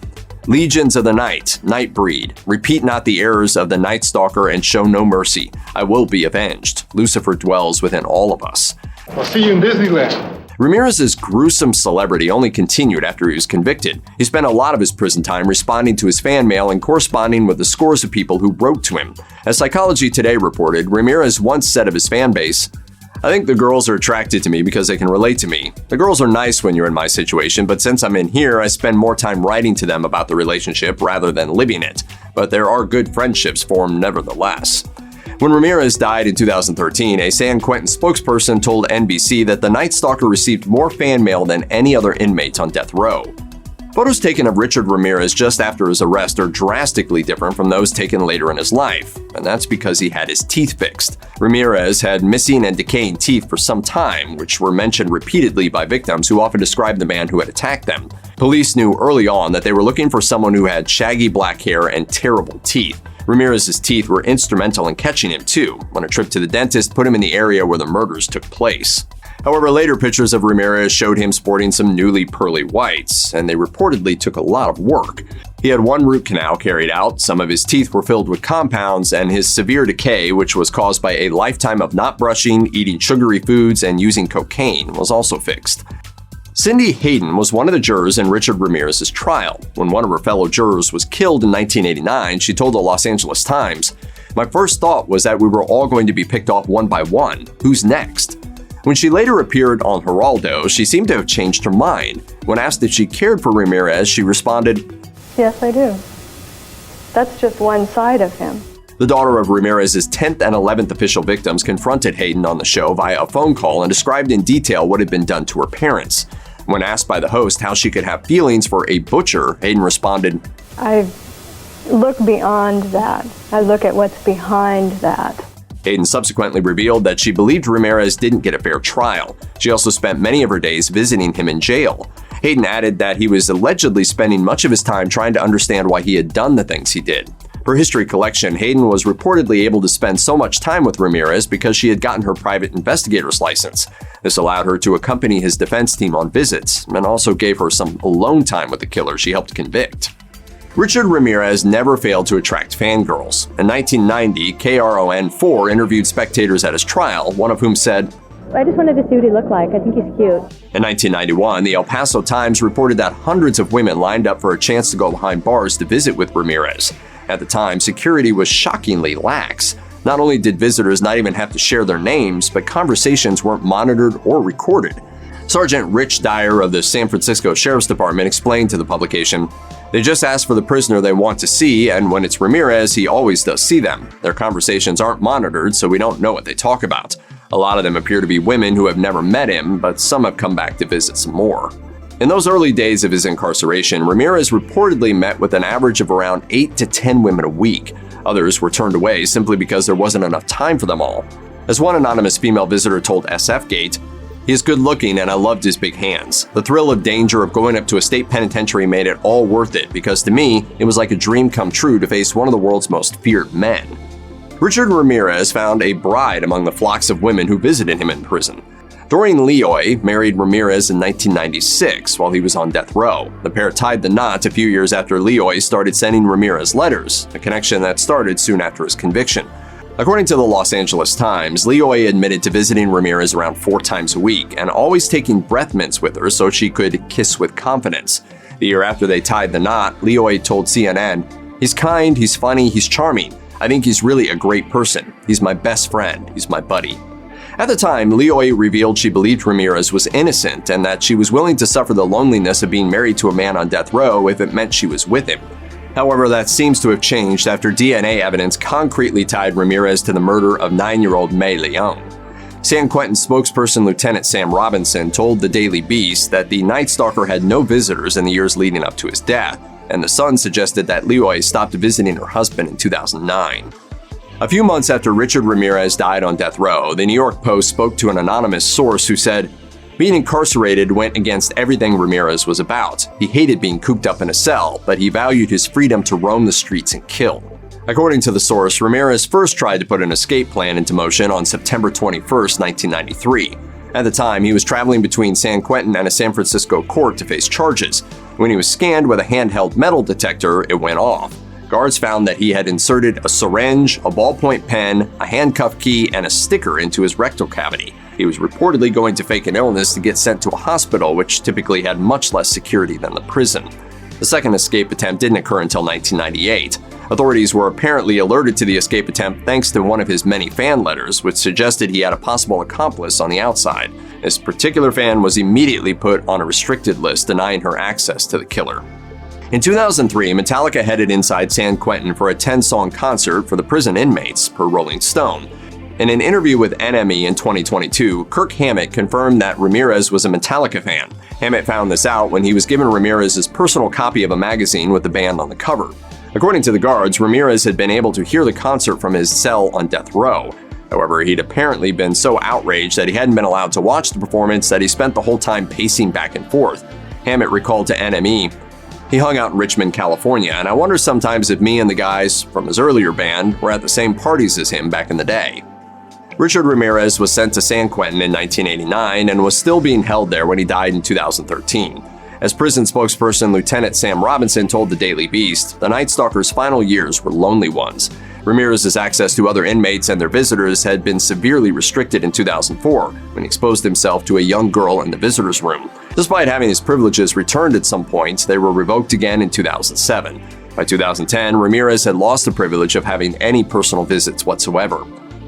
"Legions of the night, night breed, repeat not the errors of the Night Stalker and show no mercy. I will be avenged. Lucifer dwells within all of us." I'll see you in Disneyland. Ramirez's gruesome celebrity only continued after he was convicted. He spent a lot of his prison time responding to his fan mail and corresponding with the scores of people who wrote to him. As Psychology Today reported, Ramirez once said of his fan base, I think the girls are attracted to me because they can relate to me. The girls are nice when you're in my situation, but since I'm in here, I spend more time writing to them about the relationship rather than living it. But there are good friendships formed nevertheless. When Ramirez died in 2013, a San Quentin spokesperson told NBC that the Night Stalker received more fan mail than any other inmate on death row. Photos taken of Richard Ramirez just after his arrest are drastically different from those taken later in his life, and that's because he had his teeth fixed. Ramirez had missing and decaying teeth for some time, which were mentioned repeatedly by victims who often described the man who had attacked them. Police knew early on that they were looking for someone who had shaggy black hair and terrible teeth. Ramirez's teeth were instrumental in catching him too, when a trip to the dentist put him in the area where the murders took place. However, later pictures of Ramirez showed him sporting some newly pearly whites, and they reportedly took a lot of work. He had one root canal carried out, some of his teeth were filled with compounds, and his severe decay, which was caused by a lifetime of not brushing, eating sugary foods, and using cocaine, was also fixed. Cindy Hayden was one of the jurors in Richard Ramirez's trial. When one of her fellow jurors was killed in 1989, she told the Los Angeles Times, "My first thought was that we were all going to be picked off one by one. Who's next?" When she later appeared on Geraldo, she seemed to have changed her mind. When asked if she cared for Ramirez, she responded, "Yes, I do. That's just one side of him." The daughter of Ramirez's 10th and 11th official victims confronted Hayden on the show via a phone call and described in detail what had been done to her parents. When asked by the host how she could have feelings for a butcher, Hayden responded, "I look beyond that. I look at what's behind that." Hayden subsequently revealed that she believed Ramirez didn't get a fair trial. She also spent many of her days visiting him in jail. Hayden added that he was allegedly spending much of his time trying to understand why he had done the things he did. For history collection, Hayden was reportedly able to spend so much time with Ramirez because she had gotten her private investigator's license. This allowed her to accompany his defense team on visits and also gave her some alone time with the killer she helped convict. Richard Ramirez never failed to attract fangirls. In 1990, KRON4 interviewed spectators at his trial, one of whom said, "I just wanted to see what he looked like. I think he's cute." In 1991, the El Paso Times reported that hundreds of women lined up for a chance to go behind bars to visit with Ramirez. At the time, security was shockingly lax. Not only did visitors not even have to share their names, but conversations weren't monitored or recorded. Sergeant Rich Dyer of the San Francisco Sheriff's Department explained to the publication, "They just ask for the prisoner they want to see, and when it's Ramirez, he always does see them. Their conversations aren't monitored, so we don't know what they talk about. A lot of them appear to be women who have never met him, but some have come back to visit some more." In those early days of his incarceration, Ramirez reportedly met with an average of around 8 to 10 women a week. Others were turned away simply because there wasn't enough time for them all. As one anonymous female visitor told SF-Gate, "He is good looking and I loved his big hands. The thrill of danger of going up to a state penitentiary made it all worth it because to me, it was like a dream come true to face one of the world's most feared men." Richard Ramirez found a bride among the flocks of women who visited him in prison. Doreen Leoy married Ramirez in 1996 while he was on death row. The pair tied the knot a few years after Leoy started sending Ramirez letters, a connection that started soon after his conviction. According to the Los Angeles Times, Leoy admitted to visiting Ramirez around 4 times a week and always taking breath mints with her so she could kiss with confidence. The year after they tied the knot, Leoy told CNN, "He's kind, he's funny, he's charming. I think he's really a great person. He's my best friend. He's my buddy." At the time, Leoy revealed she believed Ramirez was innocent and that she was willing to suffer the loneliness of being married to a man on death row if it meant she was with him. However, that seems to have changed after DNA evidence concretely tied Ramirez to the murder of 9-year-old May Leon. San Quentin spokesperson Lieutenant Sam Robinson told the Daily Beast that the Night Stalker had no visitors in the years leading up to his death, and the Sun suggested that Leoy stopped visiting her husband in 2009. A few months after Richard Ramirez died on death row, the New York Post spoke to an anonymous source who said, "Being incarcerated went against everything Ramirez was about. He hated being cooped up in a cell, but he valued his freedom to roam the streets and kill." According to the source, Ramirez first tried to put an escape plan into motion on September 21, 1993. At the time, he was traveling between San Quentin and a San Francisco court to face charges. When he was scanned with a handheld metal detector, it went off. Guards found that he had inserted a syringe, a ballpoint pen, a handcuff key, and a sticker into his rectal cavity. He was reportedly going to fake an illness to get sent to a hospital, which typically had much less security than the prison. The second escape attempt didn't occur until 1998. Authorities were apparently alerted to the escape attempt thanks to one of his many fan letters, which suggested he had a possible accomplice on the outside. This particular fan was immediately put on a restricted list, denying her access to the killer. In 2003, Metallica headed inside San Quentin for a 10-song concert for the prison inmates, per Rolling Stone. In an interview with NME in 2022, Kirk Hammett confirmed that Ramirez was a Metallica fan. Hammett found this out when he was given Ramirez's personal copy of a magazine with the band on the cover. According to the guards, Ramirez had been able to hear the concert from his cell on death row. However, he'd apparently been so outraged that he hadn't been allowed to watch the performance that he spent the whole time pacing back and forth. Hammett recalled to NME, "He hung out in Richmond, California, and I wonder sometimes if me and the guys from his earlier band were at the same parties as him back in the day." Richard Ramirez was sent to San Quentin in 1989 and was still being held there when he died in 2013. As prison spokesperson Lieutenant Sam Robinson told the Daily Beast, the Night Stalker's final years were lonely ones. Ramirez's access to other inmates and their visitors had been severely restricted in 2004 when he exposed himself to a young girl in the visitor's room. Despite having his privileges returned at some point, they were revoked again in 2007. By 2010, Ramirez had lost the privilege of having any personal visits whatsoever.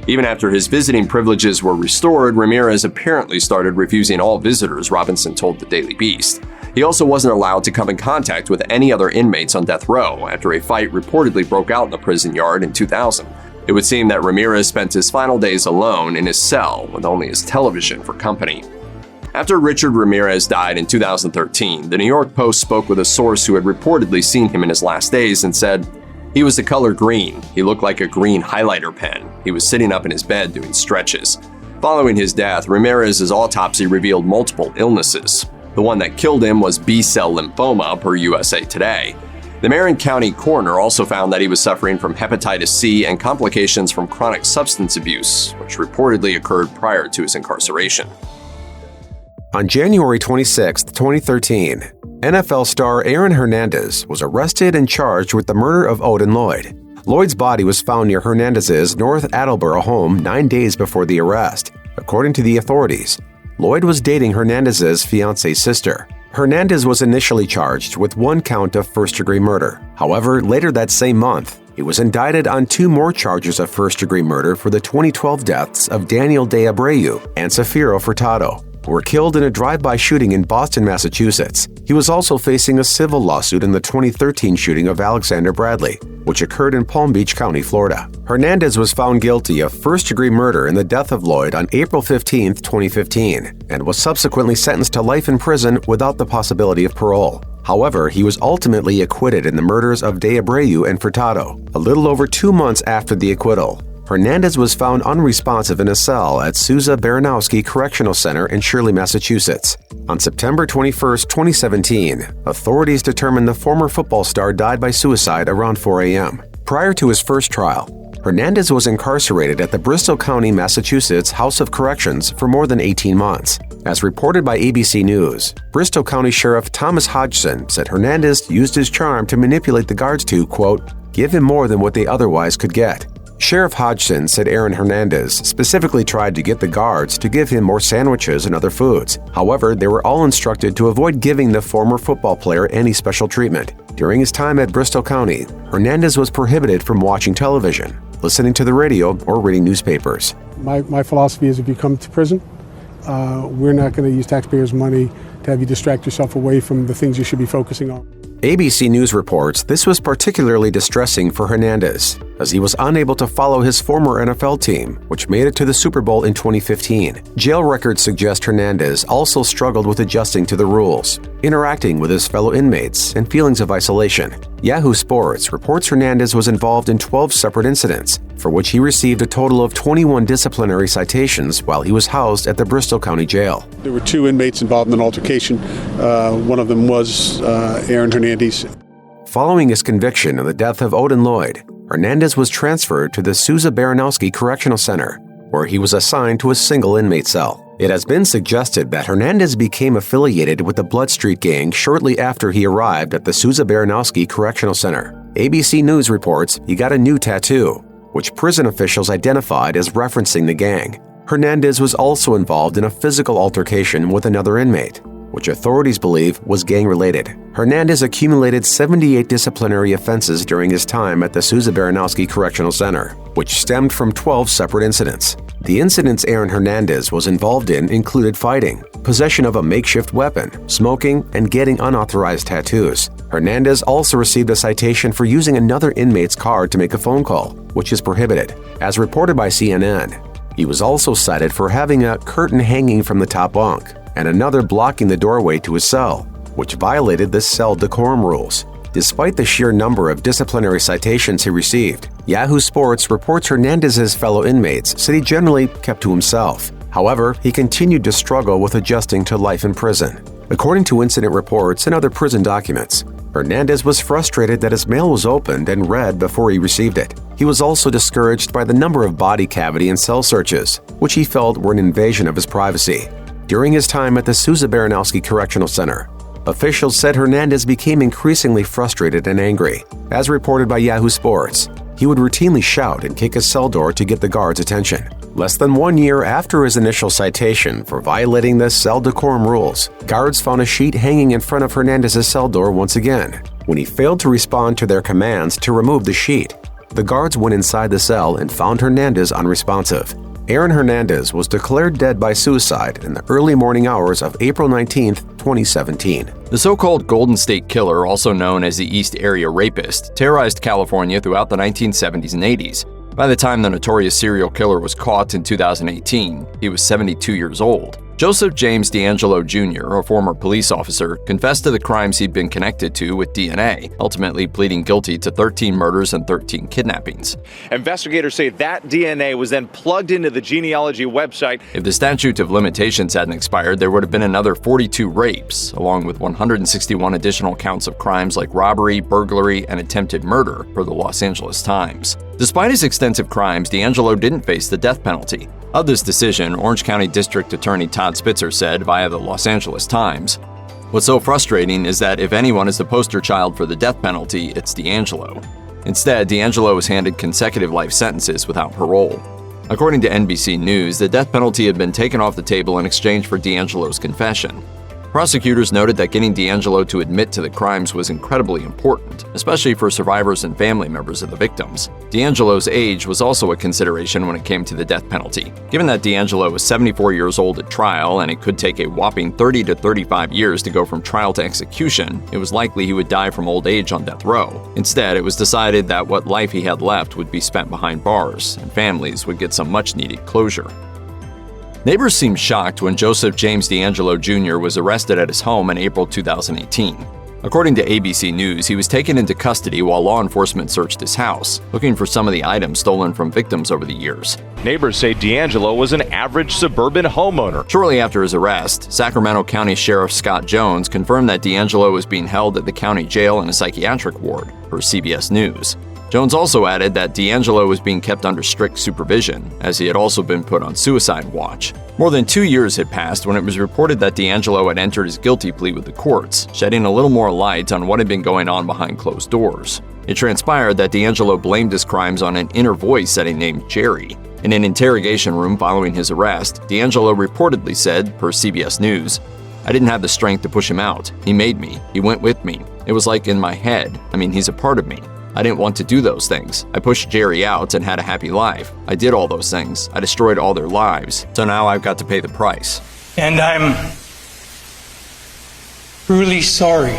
Even after his visiting privileges were restored, Ramirez apparently started refusing all visitors, Robinson told the Daily Beast. He also wasn't allowed to come in contact with any other inmates on death row after a fight reportedly broke out in the prison yard in 2000. It would seem that Ramirez spent his final days alone in his cell with only his television for company. After Richard Ramirez died in 2013, the New York Post spoke with a source who had reportedly seen him in his last days and said, "He was the color green. He looked like a green highlighter pen. He was sitting up in his bed doing stretches." Following his death, Ramirez's autopsy revealed multiple illnesses. The one that killed him was B-cell lymphoma, per USA Today. The Marin County coroner also found that he was suffering from hepatitis C and complications from chronic substance abuse, which reportedly occurred prior to his incarceration. On January 26, 2013, NFL star Aaron Hernandez was arrested and charged with the murder of Odin Lloyd. Lloyd's body was found near Hernandez's North Attleboro home 9 days before the arrest. According to the authorities, Lloyd was dating Hernandez's fiance's sister. Hernandez was initially charged with 1 count of first-degree murder. However, later that same month, he was indicted on 2 more charges of first-degree murder for the 2012 deaths of Daniel De Abreu and Safiro Furtado, who were killed in a drive-by shooting in Boston, Massachusetts. He was also facing a civil lawsuit in the 2013 shooting of Alexander Bradley, which occurred in Palm Beach County, Florida. Hernandez was found guilty of first-degree murder in the death of Lloyd on April 15, 2015, and was subsequently sentenced to life in prison without the possibility of parole. However, he was ultimately acquitted in the murders of De Abreu and Furtado. A little over 2 months after the acquittal, Hernandez was found unresponsive in a cell at Sousa Baranowski Correctional Center in Shirley, Massachusetts. On September 21, 2017, authorities determined the former football star died by suicide around 4 a.m. Prior to his first trial, Hernandez was incarcerated at the Bristol County, Massachusetts House of Corrections for more than 18 months. As reported by ABC News, Bristol County Sheriff Thomas Hodgson said Hernandez used his charm to manipulate the guards to, quote, give him more than what they otherwise could get. Sheriff Hodgson said Aaron Hernandez specifically tried to get the guards to give him more sandwiches and other foods. However, they were all instructed to avoid giving the former football player any special treatment. During his time at Bristol County, Hernandez was prohibited from watching television, listening to the radio, or reading newspapers. My philosophy is if you come to prison, we're not going to use taxpayers' money to have you distract yourself away from the things you should be focusing on. ABC News reports this was particularly distressing for Hernandez, as he was unable to follow his former NFL team, which made it to the Super Bowl in 2015. Jail records suggest Hernandez also struggled with adjusting to the rules, interacting with his fellow inmates, and feelings of isolation. Yahoo Sports reports Hernandez was involved in 12 separate incidents, for which he received a total of 21 disciplinary citations while he was housed at the Bristol County Jail. There were 2 inmates involved in an altercation. One of them was Aaron Hernandez. Following his conviction in the death of Odin Lloyd, Hernandez was transferred to the Sousa Baranowski Correctional Center, where he was assigned to a single inmate cell. It has been suggested that Hernandez became affiliated with the Bloodstreet Gang shortly after he arrived at the Sousa Baranowski Correctional Center. ABC News reports he got a new tattoo, which prison officials identified as referencing the gang. Hernandez was also involved in a physical altercation with another inmate. which authorities believe was gang-related. Hernandez accumulated 78 disciplinary offenses during his time at the Sousa Baranowski Correctional Center, which stemmed from 12 separate incidents. The incidents Aaron Hernandez was involved in included fighting, possession of a makeshift weapon, smoking, and getting unauthorized tattoos. Hernandez also received a citation for using another inmate's car to make a phone call, which is prohibited. As reported by CNN, he was also cited for having a curtain hanging from the top bunk and another blocking the doorway to his cell, which violated the cell decorum rules. Despite the sheer number of disciplinary citations he received, Yahoo Sports reports Hernandez's fellow inmates said he generally kept to himself. However, he continued to struggle with adjusting to life in prison. According to incident reports and other prison documents, Hernandez was frustrated that his mail was opened and read before he received it. He was also discouraged by the number of body cavity and cell searches, which he felt were an invasion of his privacy. During his time at the Sousa Baranowski Correctional Center, officials said Hernandez became increasingly frustrated and angry. As reported by Yahoo Sports, he would routinely shout and kick his cell door to get the guards' attention. Less than 1 year after his initial citation for violating the cell decorum rules, guards found a sheet hanging in front of Hernandez's cell door once again. When he failed to respond to their commands to remove the sheet, the guards went inside the cell and found Hernandez unresponsive. Aaron Hernandez was declared dead by suicide in the early morning hours of April 19, 2017. The so-called Golden State Killer, also known as the East Area Rapist, terrorized California throughout the 1970s and 80s. By the time the notorious serial killer was caught in 2018, he was 72 years old. Joseph James D'Angelo Jr., a former police officer, confessed to the crimes he'd been connected to with DNA, ultimately pleading guilty to 13 murders and 13 kidnappings. Investigators say that DNA was then plugged into the genealogy website. If the statute of limitations hadn't expired, there would have been another 42 rapes, along with 161 additional counts of crimes like robbery, burglary, and attempted murder, per the Los Angeles Times. Despite his extensive crimes, D'Angelo didn't face the death penalty. Of this decision, Orange County District Attorney Todd Spitzer said via the Los Angeles Times, "What's so frustrating is that if anyone is the poster child for the death penalty, it's D'Angelo. Instead, D'Angelo was handed consecutive life sentences without parole." According to NBC News, the death penalty had been taken off the table in exchange for D'Angelo's confession. Prosecutors noted that getting D'Angelo to admit to the crimes was incredibly important, especially for survivors and family members of the victims. D'Angelo's age was also a consideration when it came to the death penalty. Given that D'Angelo was 74 years old at trial and it could take a whopping 30 to 35 years to go from trial to execution, it was likely he would die from old age on death row. Instead, it was decided that what life he had left would be spent behind bars, and families would get some much-needed closure. Neighbors seemed shocked when Joseph James D'Angelo Jr. was arrested at his home in April 2018. According to ABC News, he was taken into custody while law enforcement searched his house, looking for some of the items stolen from victims over the years. Neighbors say D'Angelo was an average suburban homeowner. Shortly after his arrest, Sacramento County Sheriff Scott Jones confirmed that D'Angelo was being held at the county jail in a psychiatric ward, per CBS News. Jones also added that D'Angelo was being kept under strict supervision, as he had also been put on suicide watch. More than 2 years had passed when it was reported that D'Angelo had entered his guilty plea with the courts, shedding a little more light on what had been going on behind closed doors. It transpired that D'Angelo blamed his crimes on an inner voice that he named Jerry. In an interrogation room following his arrest, D'Angelo reportedly said, per CBS News, "I didn't have the strength to push him out. He made me. He went with me. It was like in my head. I mean, he's a part of me. I didn't want to do those things. I pushed Jerry out and had a happy life. I did all those things. I destroyed all their lives. So now I've got to pay the price. And I'm truly sorry."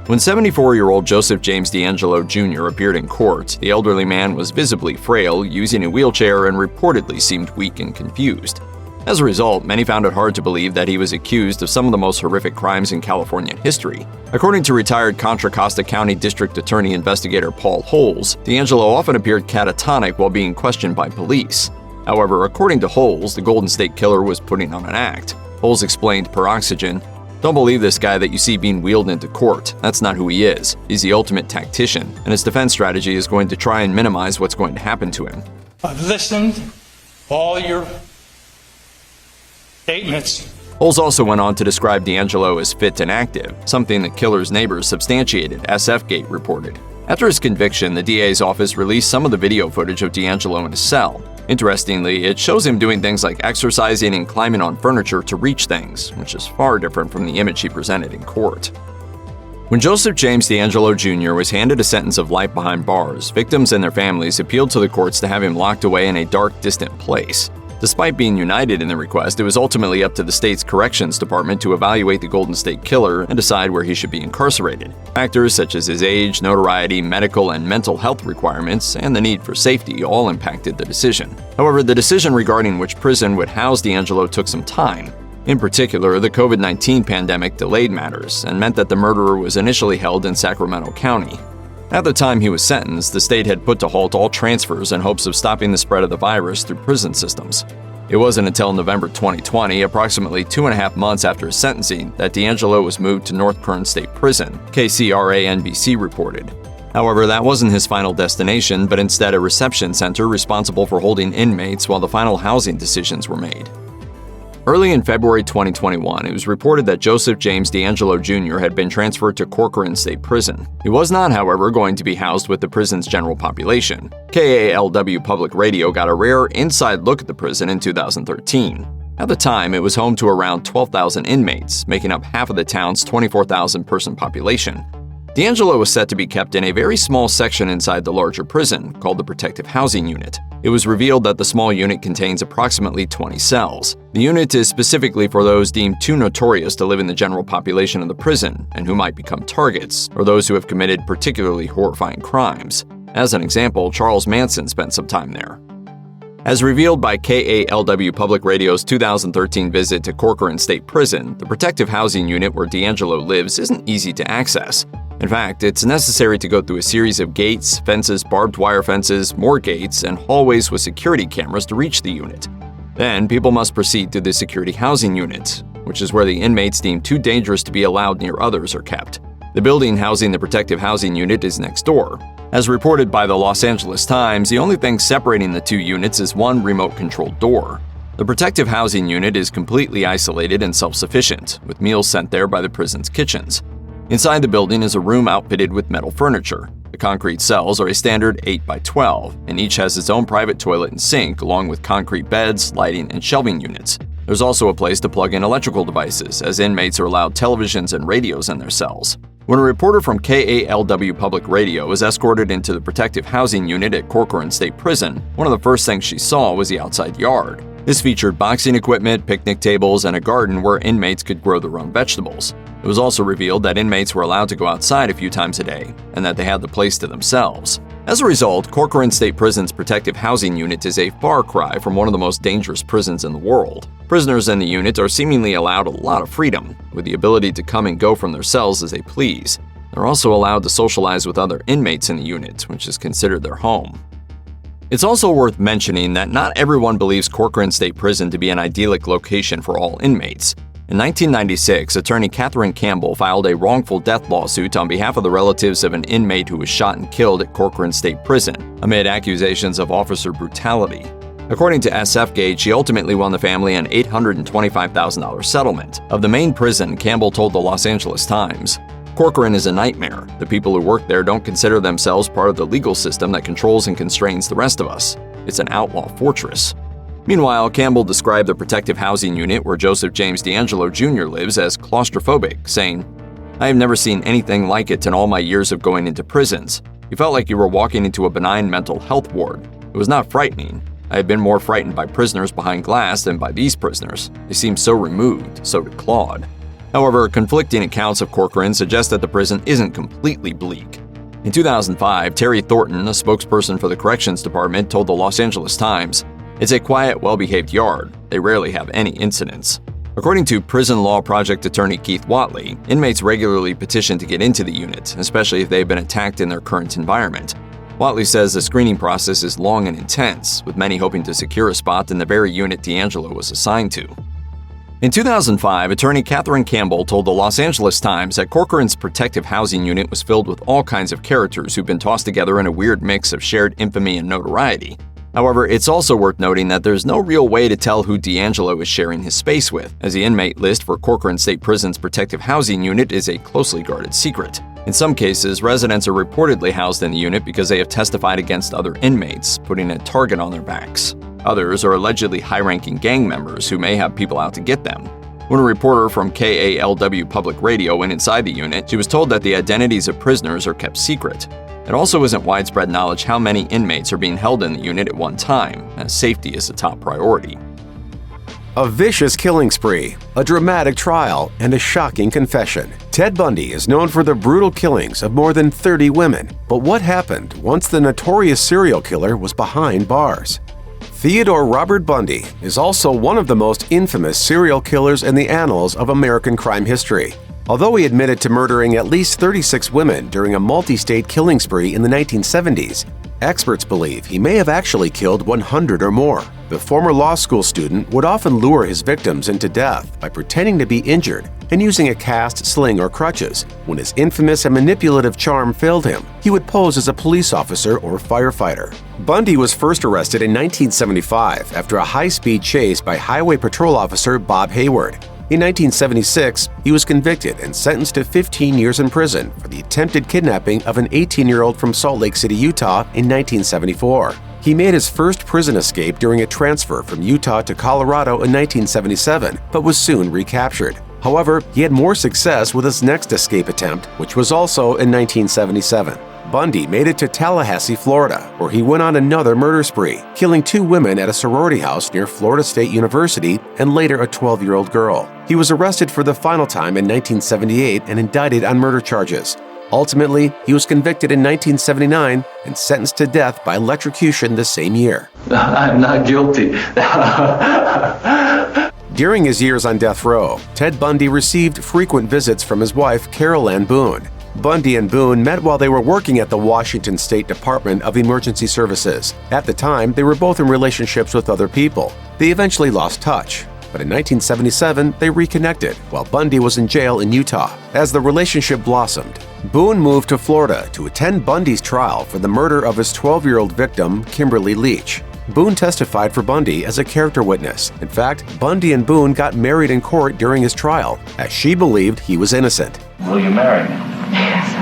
When 74-year-old Joseph James D'Angelo Jr. appeared in court, the elderly man was visibly frail, using a wheelchair, and reportedly seemed weak and confused. As a result, many found it hard to believe that he was accused of some of the most horrific crimes in Californian history. According to retired Contra Costa County District Attorney investigator Paul Holmes, D'Angelo often appeared catatonic while being questioned by police. However, according to Holmes, the Golden State Killer was putting on an act. Holmes explained per Oxygen, "Don't believe this guy that you see being wheeled into court. That's not who he is. He's the ultimate tactician, and his defense strategy is going to try and minimize what's going to happen to him." I've listened to all your statements. Holmes also went on to describe D'Angelo as fit and active, something the killer's neighbors substantiated, SFGate reported. After his conviction, the DA's office released some of the video footage of D'Angelo in his cell. Interestingly, it shows him doing things like exercising and climbing on furniture to reach things, which is far different from the image he presented in court. When Joseph James DeAngelo Jr. was handed a sentence of life behind bars, victims and their families appealed to the courts to have him locked away in a dark, distant place. Despite being united in the request, it was ultimately up to the state's corrections department to evaluate the Golden State Killer and decide where he should be incarcerated. Factors such as his age, notoriety, medical and mental health requirements, and the need for safety all impacted the decision. However, the decision regarding which prison would house DeAngelo took some time. In particular, the COVID-19 pandemic delayed matters and meant that the murderer was initially held in Sacramento County. At the time he was sentenced, the state had put to halt all transfers in hopes of stopping the spread of the virus through prison systems. It wasn't until November 2020, approximately 2.5 months after his sentencing, that DeAngelo was moved to North Kern State Prison, KCRA-NBC reported. However, that wasn't his final destination, but instead a reception center responsible for holding inmates while the final housing decisions were made. Early in February 2021, it was reported that Joseph James DeAngelo Jr. had been transferred to Corcoran State Prison. He was not, however, going to be housed with the prison's general population. KALW Public Radio got a rare inside look at the prison in 2013. At the time, it was home to around 12,000 inmates, making up half of the town's 24,000-person population. DeAngelo was set to be kept in a very small section inside the larger prison, called the Protective Housing Unit. It was revealed that the small unit contains approximately 20 cells. The unit is specifically for those deemed too notorious to live in the general population of the prison and who might become targets, or those who have committed particularly horrifying crimes. As an example, Charles Manson spent some time there. As revealed by KALW Public Radio's 2013 visit to Corcoran State Prison, the Protective Housing Unit where DeAngelo lives isn't easy to access. In fact, it's necessary to go through a series of gates, fences, barbed wire fences, more gates, and hallways with security cameras to reach the unit. Then, people must proceed to the Security Housing Unit, which is where the inmates deemed too dangerous to be allowed near others are kept. The building housing the Protective Housing Unit is next door. As reported by the Los Angeles Times, the only thing separating the two units is one remote-controlled door. The Protective Housing Unit is completely isolated and self-sufficient, with meals sent there by the prison's kitchens. Inside the building is a room outfitted with metal furniture. The concrete cells are a standard 8x12, and each has its own private toilet and sink, along with concrete beds, lighting, and shelving units. There's also a place to plug in electrical devices, as inmates are allowed televisions and radios in their cells. When a reporter from KALW Public Radio was escorted into the Protective Housing Unit at Corcoran State Prison, one of the first things she saw was the outside yard. This featured boxing equipment, picnic tables, and a garden where inmates could grow their own vegetables. It was also revealed that inmates were allowed to go outside a few times a day, and that they had the place to themselves. As a result, Corcoran State Prison's Protective Housing Unit is a far cry from one of the most dangerous prisons in the world. Prisoners in the unit are seemingly allowed a lot of freedom, with the ability to come and go from their cells as they please. They're also allowed to socialize with other inmates in the unit, which is considered their home. It's also worth mentioning that not everyone believes Corcoran State Prison to be an idyllic location for all inmates. In 1996, attorney Catherine Campbell filed a wrongful death lawsuit on behalf of the relatives of an inmate who was shot and killed at Corcoran State Prison, amid accusations of officer brutality. According to SFGate, she ultimately won the family an $825,000 settlement. Of the main prison, Campbell told the Los Angeles Times, "Corcoran is a nightmare. The people who work there don't consider themselves part of the legal system that controls and constrains the rest of us. It's an outlaw fortress." Meanwhile, Campbell described the Protective Housing Unit where Joseph James DeAngelo Jr. lives as claustrophobic, saying, "I have never seen anything like it in all my years of going into prisons. You felt like you were walking into a benign mental health ward. It was not frightening. I have been more frightened by prisoners behind glass than by these prisoners. They seem so removed," so did Claude. However, conflicting accounts of Corcoran suggest that the prison isn't completely bleak. In 2005, Terry Thornton, a spokesperson for the Corrections Department, told the Los Angeles Times, "It's a quiet, well-behaved yard. They rarely have any incidents." According to Prison Law Project attorney Keith Watley, inmates regularly petition to get into the unit, especially if they've been attacked in their current environment. Watley says the screening process is long and intense, with many hoping to secure a spot in the very unit DeAngelo was assigned to. In 2005, attorney Catherine Campbell told the Los Angeles Times that Corcoran's Protective Housing Unit was filled with all kinds of characters who've been tossed together in a weird mix of shared infamy and notoriety. However, it's also worth noting that there's no real way to tell who DeAngelo is sharing his space with, as the inmate list for Corcoran State Prison's Protective Housing Unit is a closely guarded secret. In some cases, residents are reportedly housed in the unit because they have testified against other inmates, putting a target on their backs. Others are allegedly high-ranking gang members who may have people out to get them. When a reporter from KALW Public Radio went inside the unit, she was told that the identities of prisoners are kept secret. It also isn't widespread knowledge how many inmates are being held in the unit at one time, as safety is a top priority. A vicious killing spree, a dramatic trial, and a shocking confession. Ted Bundy is known for the brutal killings of more than 30 women. But what happened once the notorious serial killer was behind bars? Theodore Robert Bundy is also one of the most infamous serial killers in the annals of American crime history. Although he admitted to murdering at least 36 women during a multi-state killing spree in the 1970s, experts believe he may have actually killed 100 or more. The former law school student would often lure his victims into death by pretending to be injured and using a cast, sling, or crutches. When his infamous and manipulative charm failed him, he would pose as a police officer or firefighter. Bundy was first arrested in 1975 after a high-speed chase by Highway Patrol Officer Bob Hayward. In 1976, he was convicted and sentenced to 15 years in prison for the attempted kidnapping of an 18-year-old from Salt Lake City, Utah in 1974. He made his first prison escape during a transfer from Utah to Colorado in 1977, but was soon recaptured. However, he had more success with his next escape attempt, which was also in 1977. Bundy made it to Tallahassee, Florida, where he went on another murder spree, killing 2 women at a sorority house near Florida State University and later a 12-year-old girl. He was arrested for the final time in 1978 and indicted on murder charges. Ultimately, he was convicted in 1979 and sentenced to death by electrocution the same year. I'm not guilty. During his years on death row, Ted Bundy received frequent visits from his wife, Carol Ann Boone. Bundy and Boone met while they were working at the Washington State Department of Emergency Services. At the time, they were both in relationships with other people. They eventually lost touch, but in 1977, they reconnected while Bundy was in jail in Utah. As the relationship blossomed, Boone moved to Florida to attend Bundy's trial for the murder of his 12-year-old victim, Kimberly Leach. Boone testified for Bundy as a character witness. In fact, Bundy and Boone got married in court during his trial, as she believed he was innocent. Will you marry me? Yes.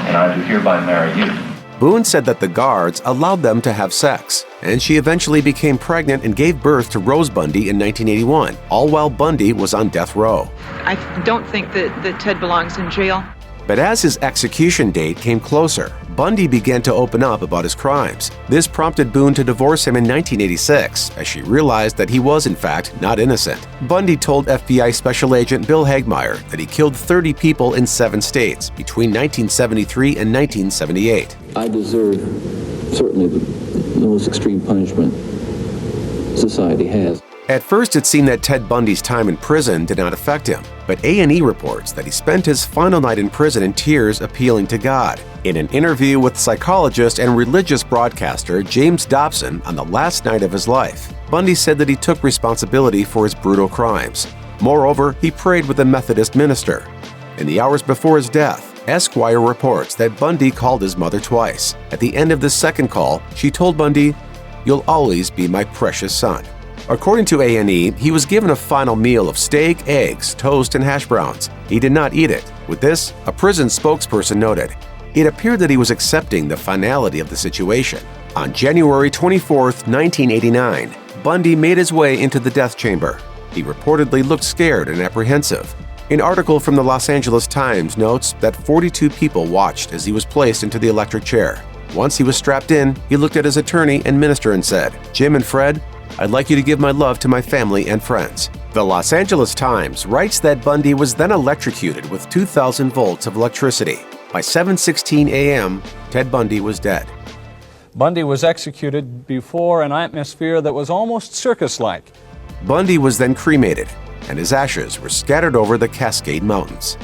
And I do hereby marry you. Boone said that the guards allowed them to have sex, and she eventually became pregnant and gave birth to Rose Bundy in 1981, all while Bundy was on death row. I don't think that Ted belongs in jail. But as his execution date came closer, Bundy began to open up about his crimes. This prompted Boone to divorce him in 1986, as she realized that he was, in fact, not innocent. Bundy told FBI Special Agent Bill Hagmaier that he killed 30 people in 7 states between 1973 and 1978. I deserve certainly the most extreme punishment society has. At first, it seemed that Ted Bundy's time in prison did not affect him, but A&E reports that he spent his final night in prison in tears appealing to God. In an interview with psychologist and religious broadcaster James Dobson on the last night of his life, Bundy said that he took responsibility for his brutal crimes. Moreover, he prayed with a Methodist minister. In the hours before his death, Esquire reports that Bundy called his mother twice. At the end of the second call, she told Bundy, "You'll always be my precious son." According to A&E, he was given a final meal of steak, eggs, toast, and hash browns. He did not eat it. With this, a prison spokesperson noted, it appeared that he was accepting the finality of the situation. On January 24, 1989, Bundy made his way into the death chamber. He reportedly looked scared and apprehensive. An article from the Los Angeles Times notes that 42 people watched as he was placed into the electric chair. Once he was strapped in, he looked at his attorney and minister and said, "Jim and Fred, I'd like you to give my love to my family and friends." The Los Angeles Times writes that Bundy was then electrocuted with 2,000 volts of electricity. By 7:16 a.m., Ted Bundy was dead. Bundy was executed before an atmosphere that was almost circus-like. Bundy was then cremated, and his ashes were scattered over the Cascade Mountains.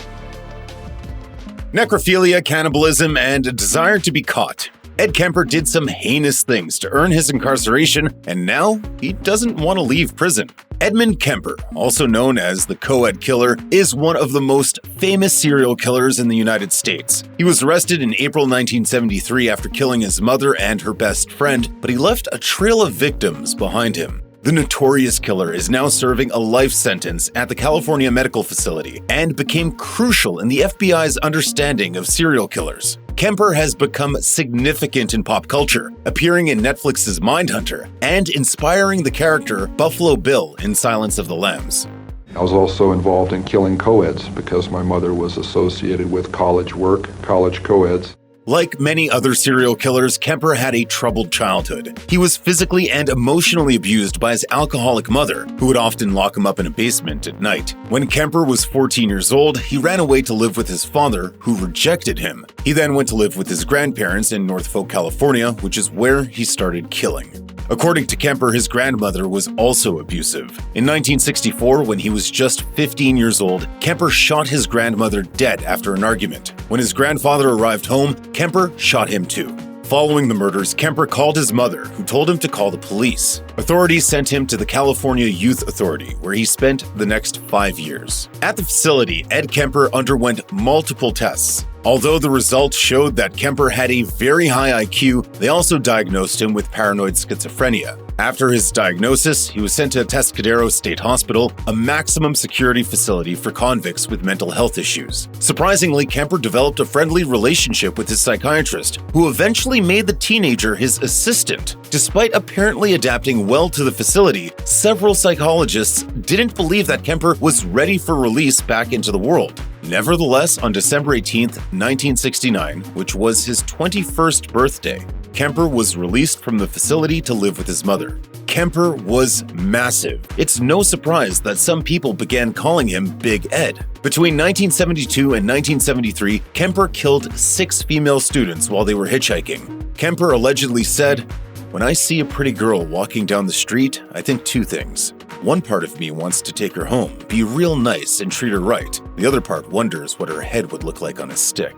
Necrophilia, cannibalism, and a desire to be caught. Ed Kemper did some heinous things to earn his incarceration, and now he doesn't want to leave prison. Edmund Kemper, also known as the Co-Ed Killer, is one of the most famous serial killers in the United States. He was arrested in April 1973 after killing his mother and her best friend, but he left a trail of victims behind him. The notorious killer is now serving a life sentence at the California Medical Facility and became crucial in the FBI's understanding of serial killers. Kemper has become significant in pop culture, appearing in Netflix's Mindhunter and inspiring the character Buffalo Bill in Silence of the Lambs. I was also involved in killing co-eds because my mother was associated with college work, college co-eds. Like many other serial killers, Kemper had a troubled childhood. He was physically and emotionally abused by his alcoholic mother, who would often lock him up in a basement at night. When Kemper was 14 years old, he ran away to live with his father, who rejected him. He then went to live with his grandparents in North Fork, California, which is where he started killing. According to Kemper, his grandmother was also abusive. In 1964, when he was just 15 years old, Kemper shot his grandmother dead after an argument. When his grandfather arrived home, Kemper shot him too. Following the murders, Kemper called his mother, who told him to call the police. Authorities sent him to the California Youth Authority, where he spent the next 5 years. At the facility, Ed Kemper underwent multiple tests. Although the results showed that Kemper had a very high IQ, they also diagnosed him with paranoid schizophrenia. After his diagnosis, he was sent to Atascadero State Hospital, a maximum security facility for convicts with mental health issues. Surprisingly, Kemper developed a friendly relationship with his psychiatrist, who eventually made the teenager his assistant. Despite apparently adapting well to the facility, several psychologists didn't believe that Kemper was ready for release back into the world. Nevertheless, on December 18, 1969, which was his 21st birthday, Kemper was released from the facility to live with his mother. Kemper was massive. It's no surprise that some people began calling him Big Ed. Between 1972 and 1973, Kemper killed 6 female students while they were hitchhiking. Kemper allegedly said, "When I see a pretty girl walking down the street, I think 2 things. One part of me wants to take her home, be real nice and treat her right. The other part wonders what her head would look like on a stick."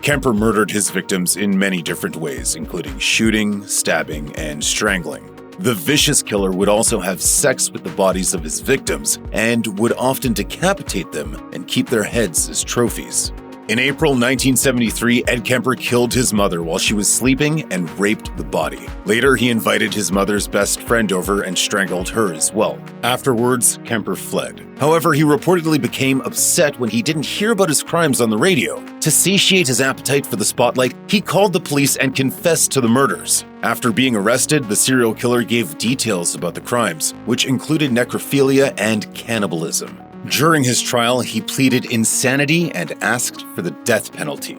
Kemper murdered his victims in many different ways, including shooting, stabbing, and strangling. The vicious killer would also have sex with the bodies of his victims and would often decapitate them and keep their heads as trophies. In April 1973, Ed Kemper killed his mother while she was sleeping and raped the body. Later, he invited his mother's best friend over and strangled her as well. Afterwards, Kemper fled. However, he reportedly became upset when he didn't hear about his crimes on the radio. To satiate his appetite for the spotlight, he called the police and confessed to the murders. After being arrested, the serial killer gave details about the crimes, which included necrophilia and cannibalism. During his trial, he pleaded insanity and asked for the death penalty.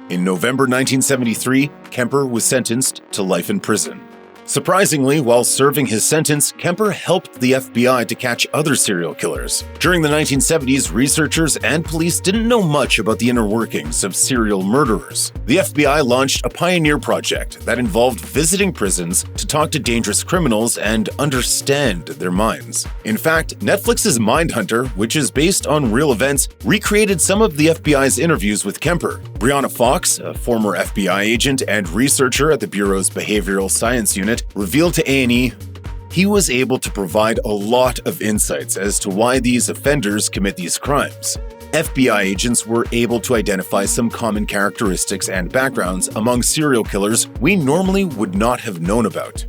In November 1973, Kemper was sentenced to life in prison. Surprisingly, while serving his sentence, Kemper helped the FBI to catch other serial killers. During the 1970s, researchers and police didn't know much about the inner workings of serial murderers. The FBI launched a pioneer project that involved visiting prisons to talk to dangerous criminals and understand their minds. In fact, Netflix's Mindhunter, which is based on real events, recreated some of the FBI's interviews with Kemper. Brianna Fox, a former FBI agent and researcher at the Bureau's Behavioral Science Unit, revealed to A&E, he was able to provide a lot of insights as to why these offenders commit these crimes. FBI agents were able to identify some common characteristics and backgrounds among serial killers we normally would not have known about.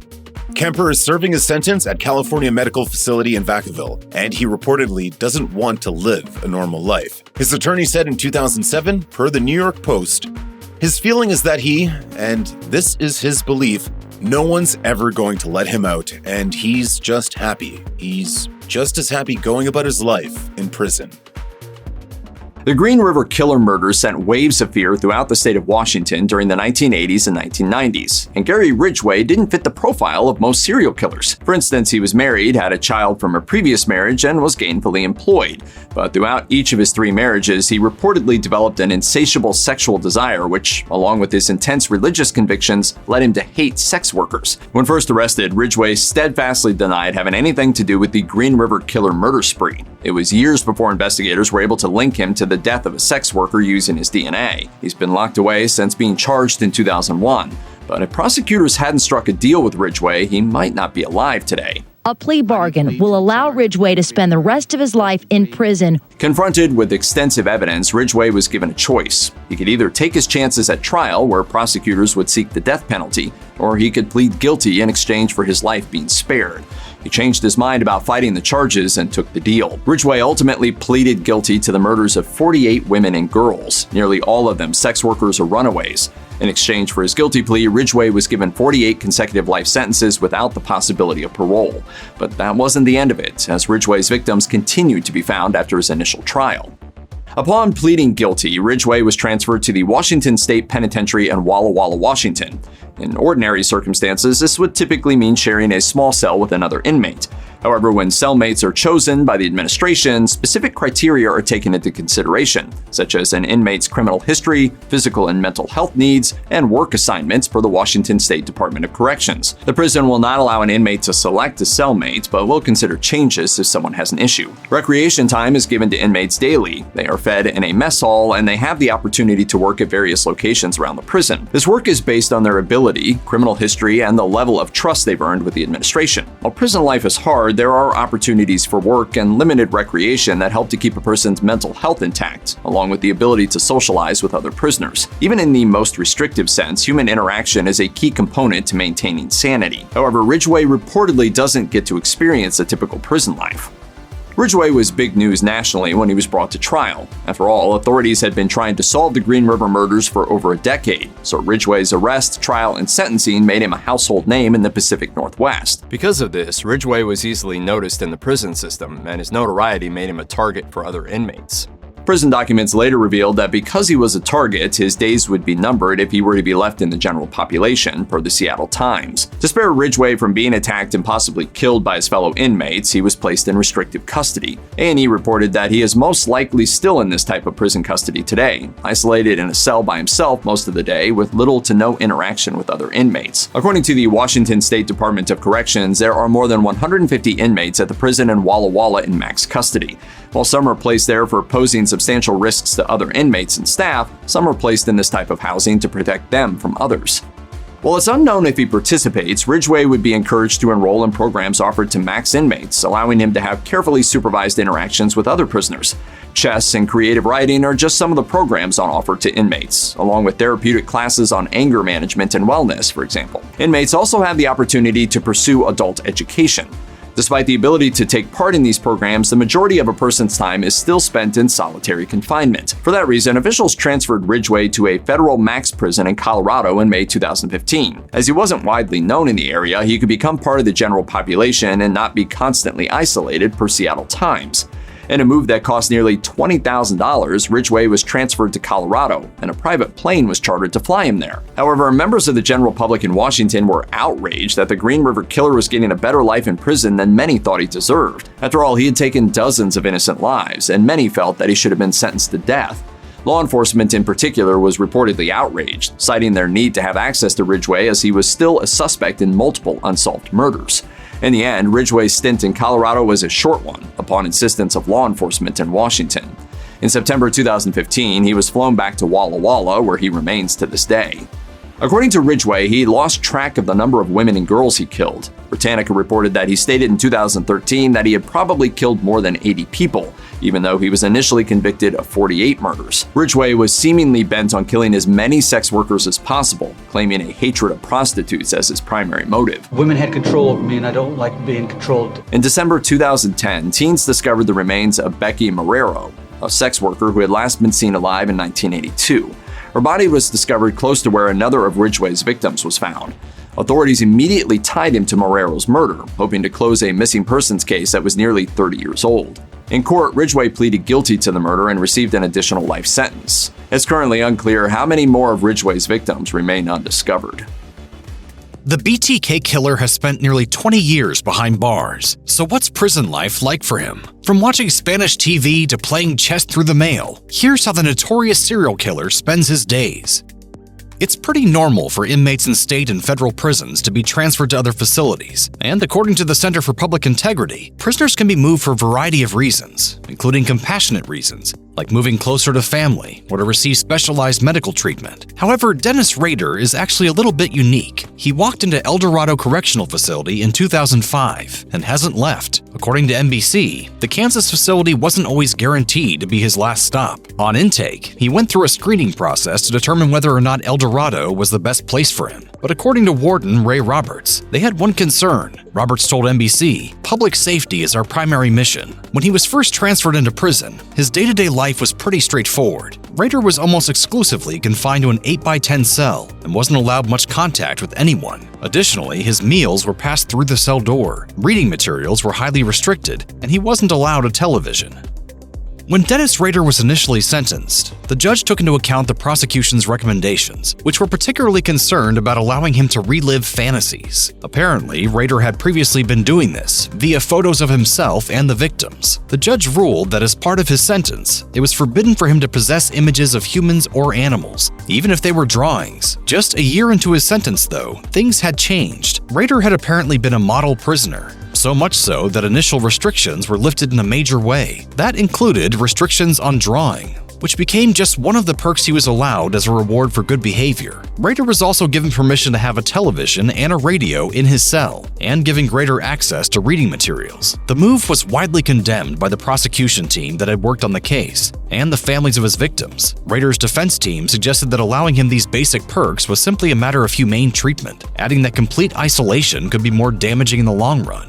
Kemper is serving his sentence at California Medical Facility in Vacaville, and he reportedly doesn't want to live a normal life. His attorney said in 2007, per the New York Post, his feeling is that he, and this is his belief, no one's ever going to let him out, and he's just happy. He's just as happy going about his life in prison. The Green River Killer murders sent waves of fear throughout the state of Washington during the 1980s and 1990s, and Gary Ridgway didn't fit the profile of most serial killers. For instance, he was married, had a child from a previous marriage, and was gainfully employed. But throughout each of his 3 marriages, he reportedly developed an insatiable sexual desire, which, along with his intense religious convictions, led him to hate sex workers. When first arrested, Ridgway steadfastly denied having anything to do with the Green River Killer murder spree. It was years before investigators were able to link him to the death of a sex worker using his DNA. He's been locked away since being charged in 2001. But if prosecutors hadn't struck a deal with Ridgway, he might not be alive today. A plea bargain will allow Ridgway to spend the rest of his life in prison. Confronted with extensive evidence, Ridgway was given a choice. He could either take his chances at trial, where prosecutors would seek the death penalty, or he could plead guilty in exchange for his life being spared. He changed his mind about fighting the charges and took the deal. Ridgway ultimately pleaded guilty to the murders of 48 women and girls, nearly all of them sex workers or runaways. In exchange for his guilty plea, Ridgway was given 48 consecutive life sentences without the possibility of parole. But that wasn't the end of it, as Ridgway's victims continued to be found after his initial trial. Upon pleading guilty, Ridgway was transferred to the Washington State Penitentiary in Walla Walla, Washington. In ordinary circumstances, this would typically mean sharing a small cell with another inmate. However, when cellmates are chosen by the administration, specific criteria are taken into consideration, such as an inmate's criminal history, physical and mental health needs, and work assignments per the Washington State Department of Corrections. The prison will not allow an inmate to select a cellmate, but will consider changes if someone has an issue. Recreation time is given to inmates daily. They are fed in a mess hall, and they have the opportunity to work at various locations around the prison. This work is based on their ability, criminal history, and the level of trust they've earned with the administration. While prison life is hard, there are opportunities for work and limited recreation that help to keep a person's mental health intact, along with the ability to socialize with other prisoners. Even in the most restrictive sense, human interaction is a key component to maintaining sanity. However, Ridgway reportedly doesn't get to experience a typical prison life. Ridgway was big news nationally when he was brought to trial. After all, authorities had been trying to solve the Green River murders for over a decade, so Ridgway's arrest, trial, and sentencing made him a household name in the Pacific Northwest. Because of this, Ridgway was easily noticed in the prison system, and his notoriety made him a target for other inmates. Prison documents later revealed that because he was a target, his days would be numbered if he were to be left in the general population, per the Seattle Times. To spare Ridgway from being attacked and possibly killed by his fellow inmates, he was placed in restrictive custody. A&E reported that he is most likely still in this type of prison custody today, isolated in a cell by himself most of the day with little to no interaction with other inmates. According to the Washington State Department of Corrections, there are more than 150 inmates at the prison in Walla Walla in max custody. While some are placed there for posing substantial risks to other inmates and staff, some are placed in this type of housing to protect them from others. While it's unknown if he participates, Ridgway would be encouraged to enroll in programs offered to max inmates, allowing him to have carefully supervised interactions with other prisoners. Chess and creative writing are just some of the programs on offer to inmates, along with therapeutic classes on anger management and wellness, for example. Inmates also have the opportunity to pursue adult education. Despite the ability to take part in these programs, the majority of a person's time is still spent in solitary confinement. For that reason, officials transferred Ridgway to a federal max prison in Colorado in May 2015. As he wasn't widely known in the area, he could become part of the general population and not be constantly isolated, per Seattle Times. In a move that cost nearly $20,000, Ridgway was transferred to Colorado, and a private plane was chartered to fly him there. However, members of the general public in Washington were outraged that the Green River Killer was getting a better life in prison than many thought he deserved. After all, he had taken dozens of innocent lives, and many felt that he should have been sentenced to death. Law enforcement in particular was reportedly outraged, citing their need to have access to Ridgway as he was still a suspect in multiple unsolved murders. In the end, Ridgway's stint in Colorado was a short one, upon insistence of law enforcement in Washington. In September 2015, he was flown back to Walla Walla, where he remains to this day. According to Ridgway, he lost track of the number of women and girls he killed. Britannica reported that he stated in 2013 that he had probably killed more than 80 people, even though he was initially convicted of 48 murders. Ridgway was seemingly bent on killing as many sex workers as possible, claiming a hatred of prostitutes as his primary motive. Women had control over me, and I don't like being controlled. In December 2010, teens discovered the remains of Becky Marrero, a sex worker who had last been seen alive in 1982. Her body was discovered close to where another of Ridgway's victims was found. Authorities immediately tied him to Marrero's murder, hoping to close a missing persons case that was nearly 30 years old. In court, Ridgway pleaded guilty to the murder and received an additional life sentence. It's currently unclear how many more of Ridgway's victims remain undiscovered. The BTK Killer has spent nearly 20 years behind bars. So what's prison life like for him? From watching Spanish TV to playing chess through the mail, here's how the notorious serial killer spends his days. It's pretty normal for inmates in state and federal prisons to be transferred to other facilities, and according to the Center for Public Integrity, prisoners can be moved for a variety of reasons, including compassionate reasons, like moving closer to family or to receive specialized medical treatment. However, Dennis Rader is actually a little bit unique. He walked into El Dorado Correctional Facility in 2005 and hasn't left. According to NBC, the Kansas facility wasn't always guaranteed to be his last stop. On intake, he went through a screening process to determine whether or not El Dorado was the best place for him. But according to Warden Ray Roberts, they had one concern. Roberts told NBC, "Public safety is our primary mission." When he was first transferred into prison, his day-to-day life was pretty straightforward. Rader was almost exclusively confined to an 8x10 cell and wasn't allowed much contact with anyone. Additionally, his meals were passed through the cell door, reading materials were highly restricted, and he wasn't allowed a television. When Dennis Rader was initially sentenced, the judge took into account the prosecution's recommendations, which were particularly concerned about allowing him to relive fantasies. Apparently, Rader had previously been doing this via photos of himself and the victims. The judge ruled that as part of his sentence, it was forbidden for him to possess images of humans or animals, even if they were drawings. Just a year into his sentence, though, things had changed. Rader had apparently been a model prisoner. So much so that initial restrictions were lifted in a major way. That included restrictions on drawing, which became just one of the perks he was allowed as a reward for good behavior. Rader was also given permission to have a television and a radio in his cell, and given greater access to reading materials. The move was widely condemned by the prosecution team that had worked on the case, and the families of his victims. Rader's defense team suggested that allowing him these basic perks was simply a matter of humane treatment, adding that complete isolation could be more damaging in the long run.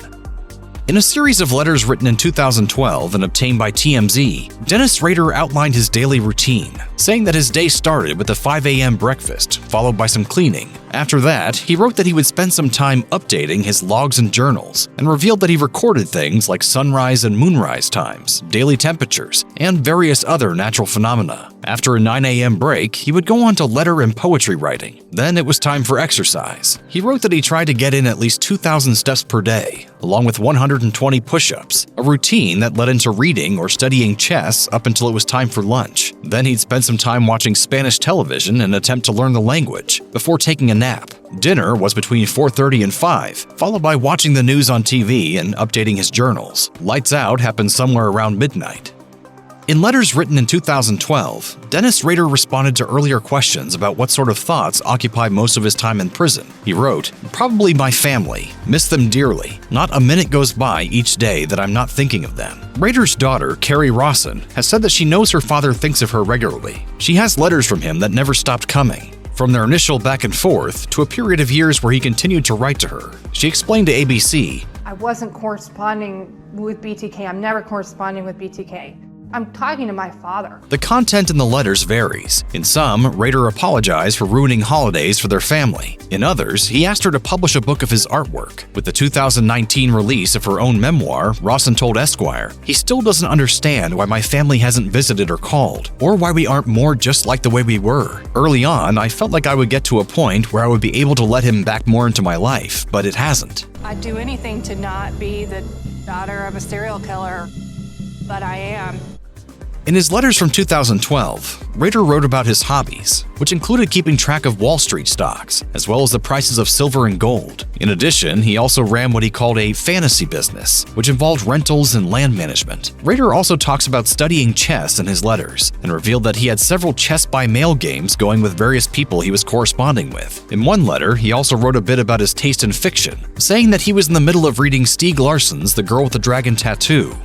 In a series of letters written in 2012 and obtained by TMZ, Dennis Rader outlined his daily routine, saying that his day started with a 5 a.m. breakfast, followed by some cleaning. After that, he wrote that he would spend some time updating his logs and journals, and revealed that he recorded things like sunrise and moonrise times, daily temperatures, and various other natural phenomena. After a 9 a.m. break, he would go on to letter and poetry writing. Then it was time for exercise. He wrote that he tried to get in at least 2,000 steps per day, along with 120 push-ups, a routine that led into reading or studying chess up until it was time for lunch. Then he'd spend some time watching Spanish television in an attempt to learn the language, before taking a nap. Dinner was between 4:30 and 5, followed by watching the news on TV and updating his journals. Lights out happened somewhere around midnight. In letters written in 2012, Dennis Rader responded to earlier questions about what sort of thoughts occupy most of his time in prison. He wrote, "Probably my family. Miss them dearly. Not a minute goes by each day that I'm not thinking of them." Rader's daughter, Carrie Rawson, has said that she knows her father thinks of her regularly. She has letters from him that never stopped coming. From their initial back and forth to a period of years where he continued to write to her. She explained to ABC, "I wasn't corresponding with BTK. I'm never corresponding with BTK. I'm talking to my father." The content in the letters varies. In some, Rader apologized for ruining holidays for their family. In others, he asked her to publish a book of his artwork. With the 2019 release of her own memoir, Rawson told Esquire, "He still doesn't understand why my family hasn't visited or called, or why we aren't more just like the way we were. Early on, I felt like I would get to a point where I would be able to let him back more into my life, but it hasn't." I'd do anything to not be the daughter of a serial killer, but I am. In his letters from 2012, Rader wrote about his hobbies, which included keeping track of Wall Street stocks, as well as the prices of silver and gold. In addition, he also ran what he called a fantasy business, which involved rentals and land management. Rader also talks about studying chess in his letters, and revealed that he had several chess-by-mail games going with various people he was corresponding with. In one letter, he also wrote a bit about his taste in fiction, saying that he was in the middle of reading Stieg Larsson's The Girl with the Dragon Tattoo.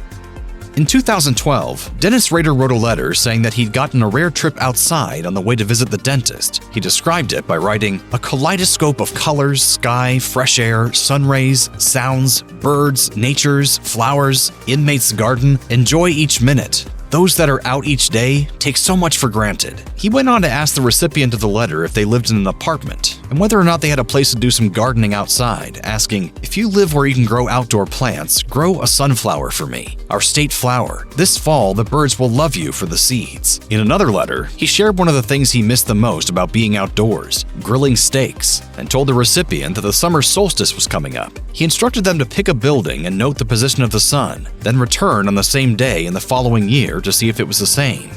In 2012, Dennis Rader wrote a letter saying that he'd gotten a rare trip outside on the way to visit the dentist. He described it by writing, "A kaleidoscope of colors, sky, fresh air, sun rays, sounds, birds, natures, flowers, inmates' garden. Enjoy each minute. Those that are out each day take so much for granted." He went on to ask the recipient of the letter if they lived in an apartment, and whether or not they had a place to do some gardening outside, asking, "If you live where you can grow outdoor plants, grow a sunflower for me, our state flower. This fall, the birds will love you for the seeds." In another letter, he shared one of the things he missed the most about being outdoors, grilling steaks, and told the recipient that the summer solstice was coming up. He instructed them to pick a building and note the position of the sun, then return on the same day in the following year to see if it was the same.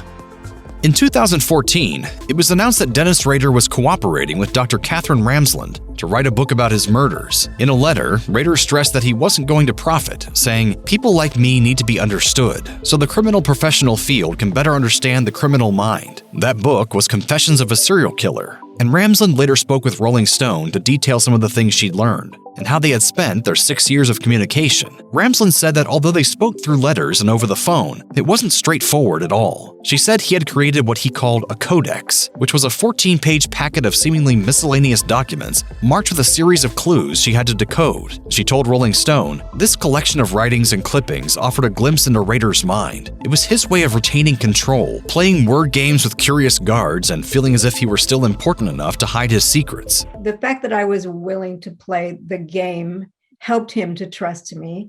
In 2014, it was announced that Dennis Rader was cooperating with Dr. Catherine Ramsland to write a book about his murders. In a letter, Rader stressed that he wasn't going to profit, saying, "People like me need to be understood, so the criminal professional field can better understand the criminal mind." That book was Confessions of a Serial Killer, and Ramsland later spoke with Rolling Stone to detail some of the things she'd learned and how they had spent their 6 years of communication. Ramsland said that although they spoke through letters and over the phone, it wasn't straightforward at all. She said he had created what he called a codex, which was a 14-page packet of seemingly miscellaneous documents marked with a series of clues she had to decode. She told Rolling Stone, "This collection of writings and clippings offered a glimpse into Rader's mind. It was his way of retaining control, playing word games with curious guards and feeling as if he were still important enough to hide his secrets." The fact that I was willing to play the game helped him to trust me.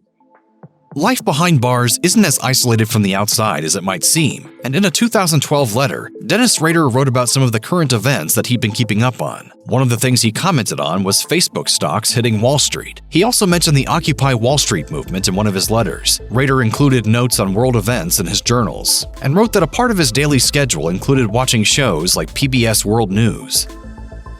Life behind bars isn't as isolated from the outside as it might seem, and in a 2012 letter, Dennis Rader wrote about some of the current events that he'd been keeping up on. One of the things he commented on was Facebook stocks hitting Wall Street. He also mentioned the Occupy Wall Street movement in one of his letters. Rader included notes on world events in his journals, and wrote that a part of his daily schedule included watching shows like PBS World News.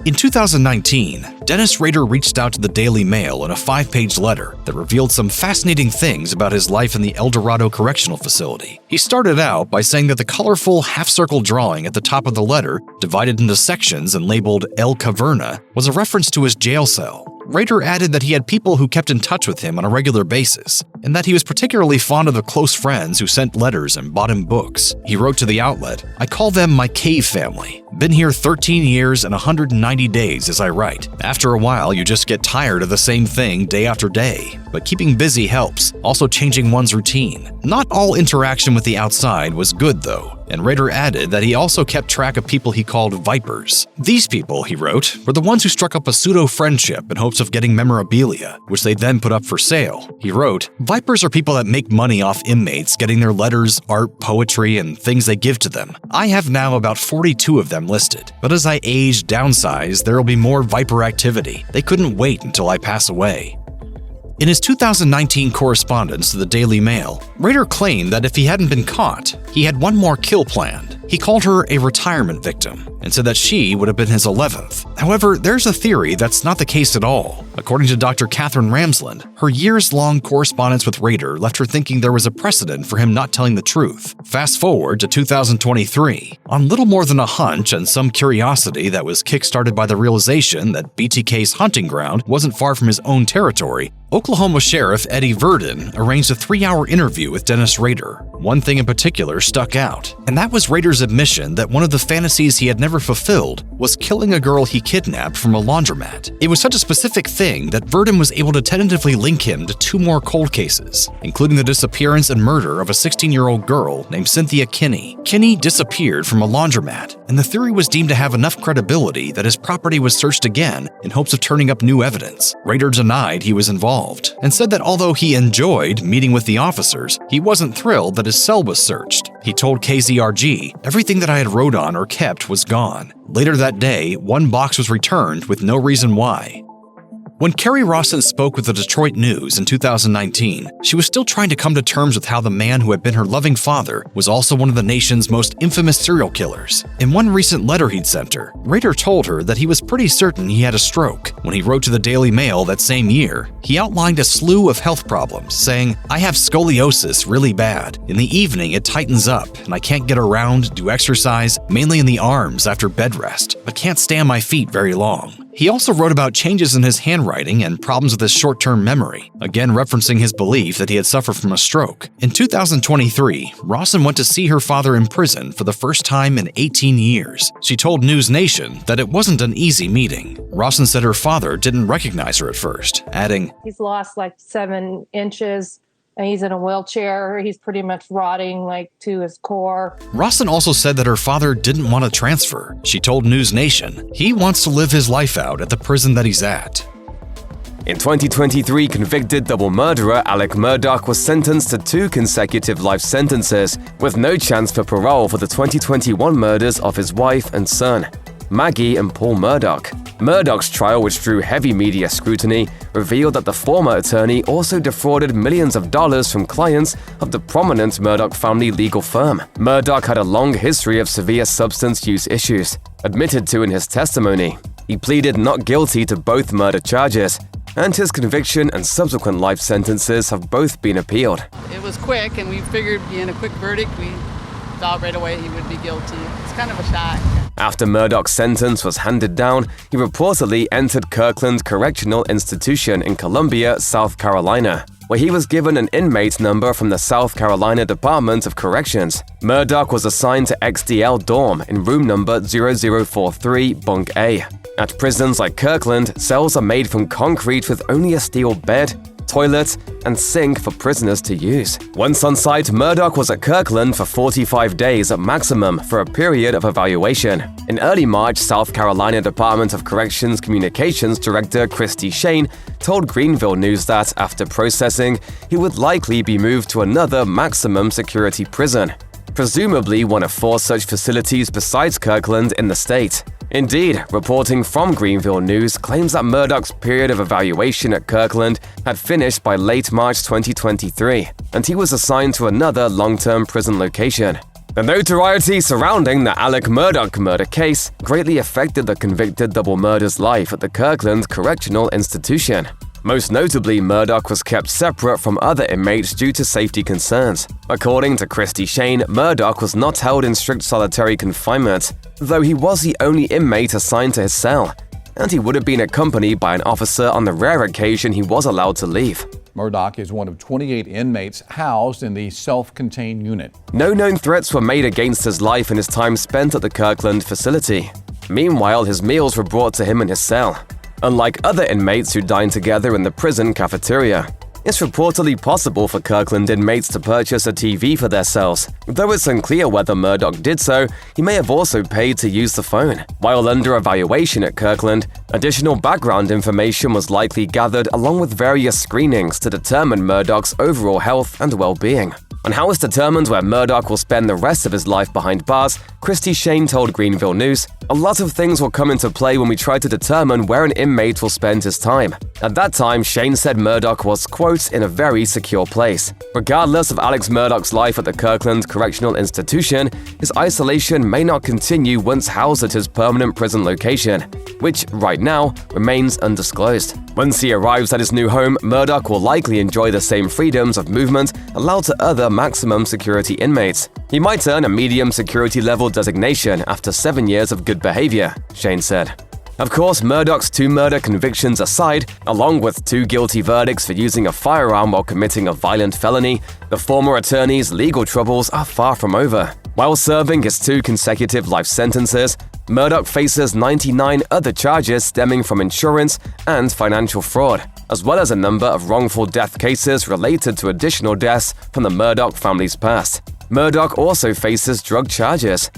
In 2019, Dennis Rader reached out to the Daily Mail in a 5-page letter that revealed some fascinating things about his life in the El Dorado Correctional Facility. He started out by saying that the colorful half-circle drawing at the top of the letter, divided into sections and labeled El Caverna, was a reference to his jail cell. Rader added that he had people who kept in touch with him on a regular basis, and that he was particularly fond of the close friends who sent letters and bought him books. He wrote to the outlet, "I call them my cave family. Been here 13 years and 190 days as I write. After a while, you just get tired of the same thing day after day, but keeping busy helps, also changing one's routine." Not all interaction with the outside was good, though, and Rader added that he also kept track of people he called vipers. These people, he wrote, were the ones who struck up a pseudo-friendship in hopes of getting memorabilia, which they then put up for sale. He wrote, "Vipers are people that make money off inmates getting their letters, art, poetry, and things they give to them. I have now about 42 of them listed, but as I age, downsize, there will be more viper activity. They couldn't wait until I pass away." In his 2019 correspondence to the Daily Mail, Rader claimed that if he hadn't been caught, he had one more kill planned. He called her a retirement victim and said that she would have been his 11th. However, there's a theory that's not the case at all. According to Dr. Catherine Ramsland, her years-long correspondence with Rader left her thinking there was a precedent for him not telling the truth. Fast forward to 2023. On little more than a hunch and some curiosity that was kickstarted by the realization that BTK's hunting ground wasn't far from his own territory, Oklahoma Sheriff Eddie Verdon arranged a 3-hour interview with Dennis Rader. One thing in particular stuck out, and that was Rader's admission that one of the fantasies he had never fulfilled was killing a girl he kidnapped from a laundromat. It was such a specific thing that Verdon was able to tentatively link him to 2 more cold cases, including the disappearance and murder of a 16-year-old girl named Cynthia Kinney. Kinney disappeared from a laundromat, and the theory was deemed to have enough credibility that his property was searched again in hopes of turning up new evidence. Rader denied he was involved and said that although he enjoyed meeting with the officers, he wasn't thrilled that his cell was searched. He told KZRG, "Everything that I had wrote on or kept was gone." Later that day, 1 box was returned with no reason why. When Kerri Rawson spoke with the Detroit News in 2019, she was still trying to come to terms with how the man who had been her loving father was also one of the nation's most infamous serial killers. In one recent letter he'd sent her, Rader told her that he was pretty certain he had a stroke. When he wrote to the Daily Mail that same year, he outlined a slew of health problems, saying, "I have scoliosis really bad. In the evening it tightens up, and I can't get around, do exercise, mainly in the arms after bed rest, but can't stay on my feet very long." He also wrote about changes in his handwriting and problems with his short-term memory, again referencing his belief that he had suffered from a stroke. In 2023, Rawson went to see her father in prison for the first time in 18 years. She told News Nation that it wasn't an easy meeting. Rawson said her father didn't recognize her at first, adding, "He's lost like 7 inches. And he's in a wheelchair. He's pretty much rotting to his core." Rawson also said that her father didn't want to transfer. She told News Nation, "He wants to live his life out at the prison that he's at." In 2023, convicted double murderer Alec Murdaugh was sentenced to 2 consecutive life sentences, with no chance for parole for the 2021 murders of his wife and son. Maggie and Paul Murdaugh. Murdaugh's trial, which drew heavy media scrutiny, revealed that the former attorney also defrauded millions of dollars from clients of the prominent Murdaugh family legal firm. Murdaugh had a long history of severe substance use issues, admitted to in his testimony. He pleaded not guilty to both murder charges, and his conviction and subsequent life sentences have both been appealed. It was quick, and we figured being a quick verdict, we thought right away he would be guilty. It's kind of a shock. After Murdaugh's sentence was handed down, he reportedly entered Kirkland Correctional Institution in Columbia, South Carolina, where he was given an inmate number from the South Carolina Department of Corrections. Murdaugh was assigned to XDL dorm in room number 0043, Bunk A. At prisons like Kirkland, cells are made from concrete with only a steel bed, toilet, and sink for prisoners to use. Once on site, Murdaugh was at Kirkland for 45 days at maximum for a period of evaluation. In early March, South Carolina Department of Corrections Communications Director Christy Shane told Greenville News that after processing, he would likely be moved to another maximum security prison, presumably one of 4 such facilities besides Kirkland in the state. Indeed, reporting from Greenville News claims that Murdaugh's period of evaluation at Kirkland had finished by late March 2023, and he was assigned to another long-term prison location. The notoriety surrounding the Alec Murdaugh murder case greatly affected the convicted double murder's life at the Kirkland Correctional Institution. Most notably, Murdaugh was kept separate from other inmates due to safety concerns. According to Christy Shane, Murdaugh was not held in strict solitary confinement, though he was the only inmate assigned to his cell, and he would have been accompanied by an officer on the rare occasion he was allowed to leave. Murdaugh is one of 28 inmates housed in the self-contained unit. No known threats were made against his life in his time spent at the Kirkland facility. Meanwhile, his meals were brought to him in his cell, unlike other inmates who dine together in the prison cafeteria. It's reportedly possible for Kirkland inmates to purchase a TV for their cells. Though it's unclear whether Murdaugh did so, he may have also paid to use the phone. While under evaluation at Kirkland, additional background information was likely gathered along with various screenings to determine Murdaugh's overall health and well-being. On how it's determined where Murdaugh will spend the rest of his life behind bars, Christy Shane told Greenville News, "A lot of things will come into play when we try to determine where an inmate will spend his time." At that time, Shane said Murdaugh was, quote, "in a very secure place." Regardless of Alex Murdaugh's life at the Kirkland Correctional Institution, his isolation may not continue once housed at his permanent prison location, which, right now, remains undisclosed. Once he arrives at his new home, Murdaugh will likely enjoy the same freedoms of movement allowed to other maximum security inmates. He might earn a medium security level designation after 7 years of good behavior, Shane said. Of course, Murdaugh's 2 murder convictions aside, along with 2 guilty verdicts for using a firearm while committing a violent felony, the former attorney's legal troubles are far from over. While serving his 2 consecutive life sentences, Murdaugh faces 99 other charges stemming from insurance and financial fraud, as well as a number of wrongful death cases related to additional deaths from the Murdaugh family's past. Murdaugh also faces drug charges,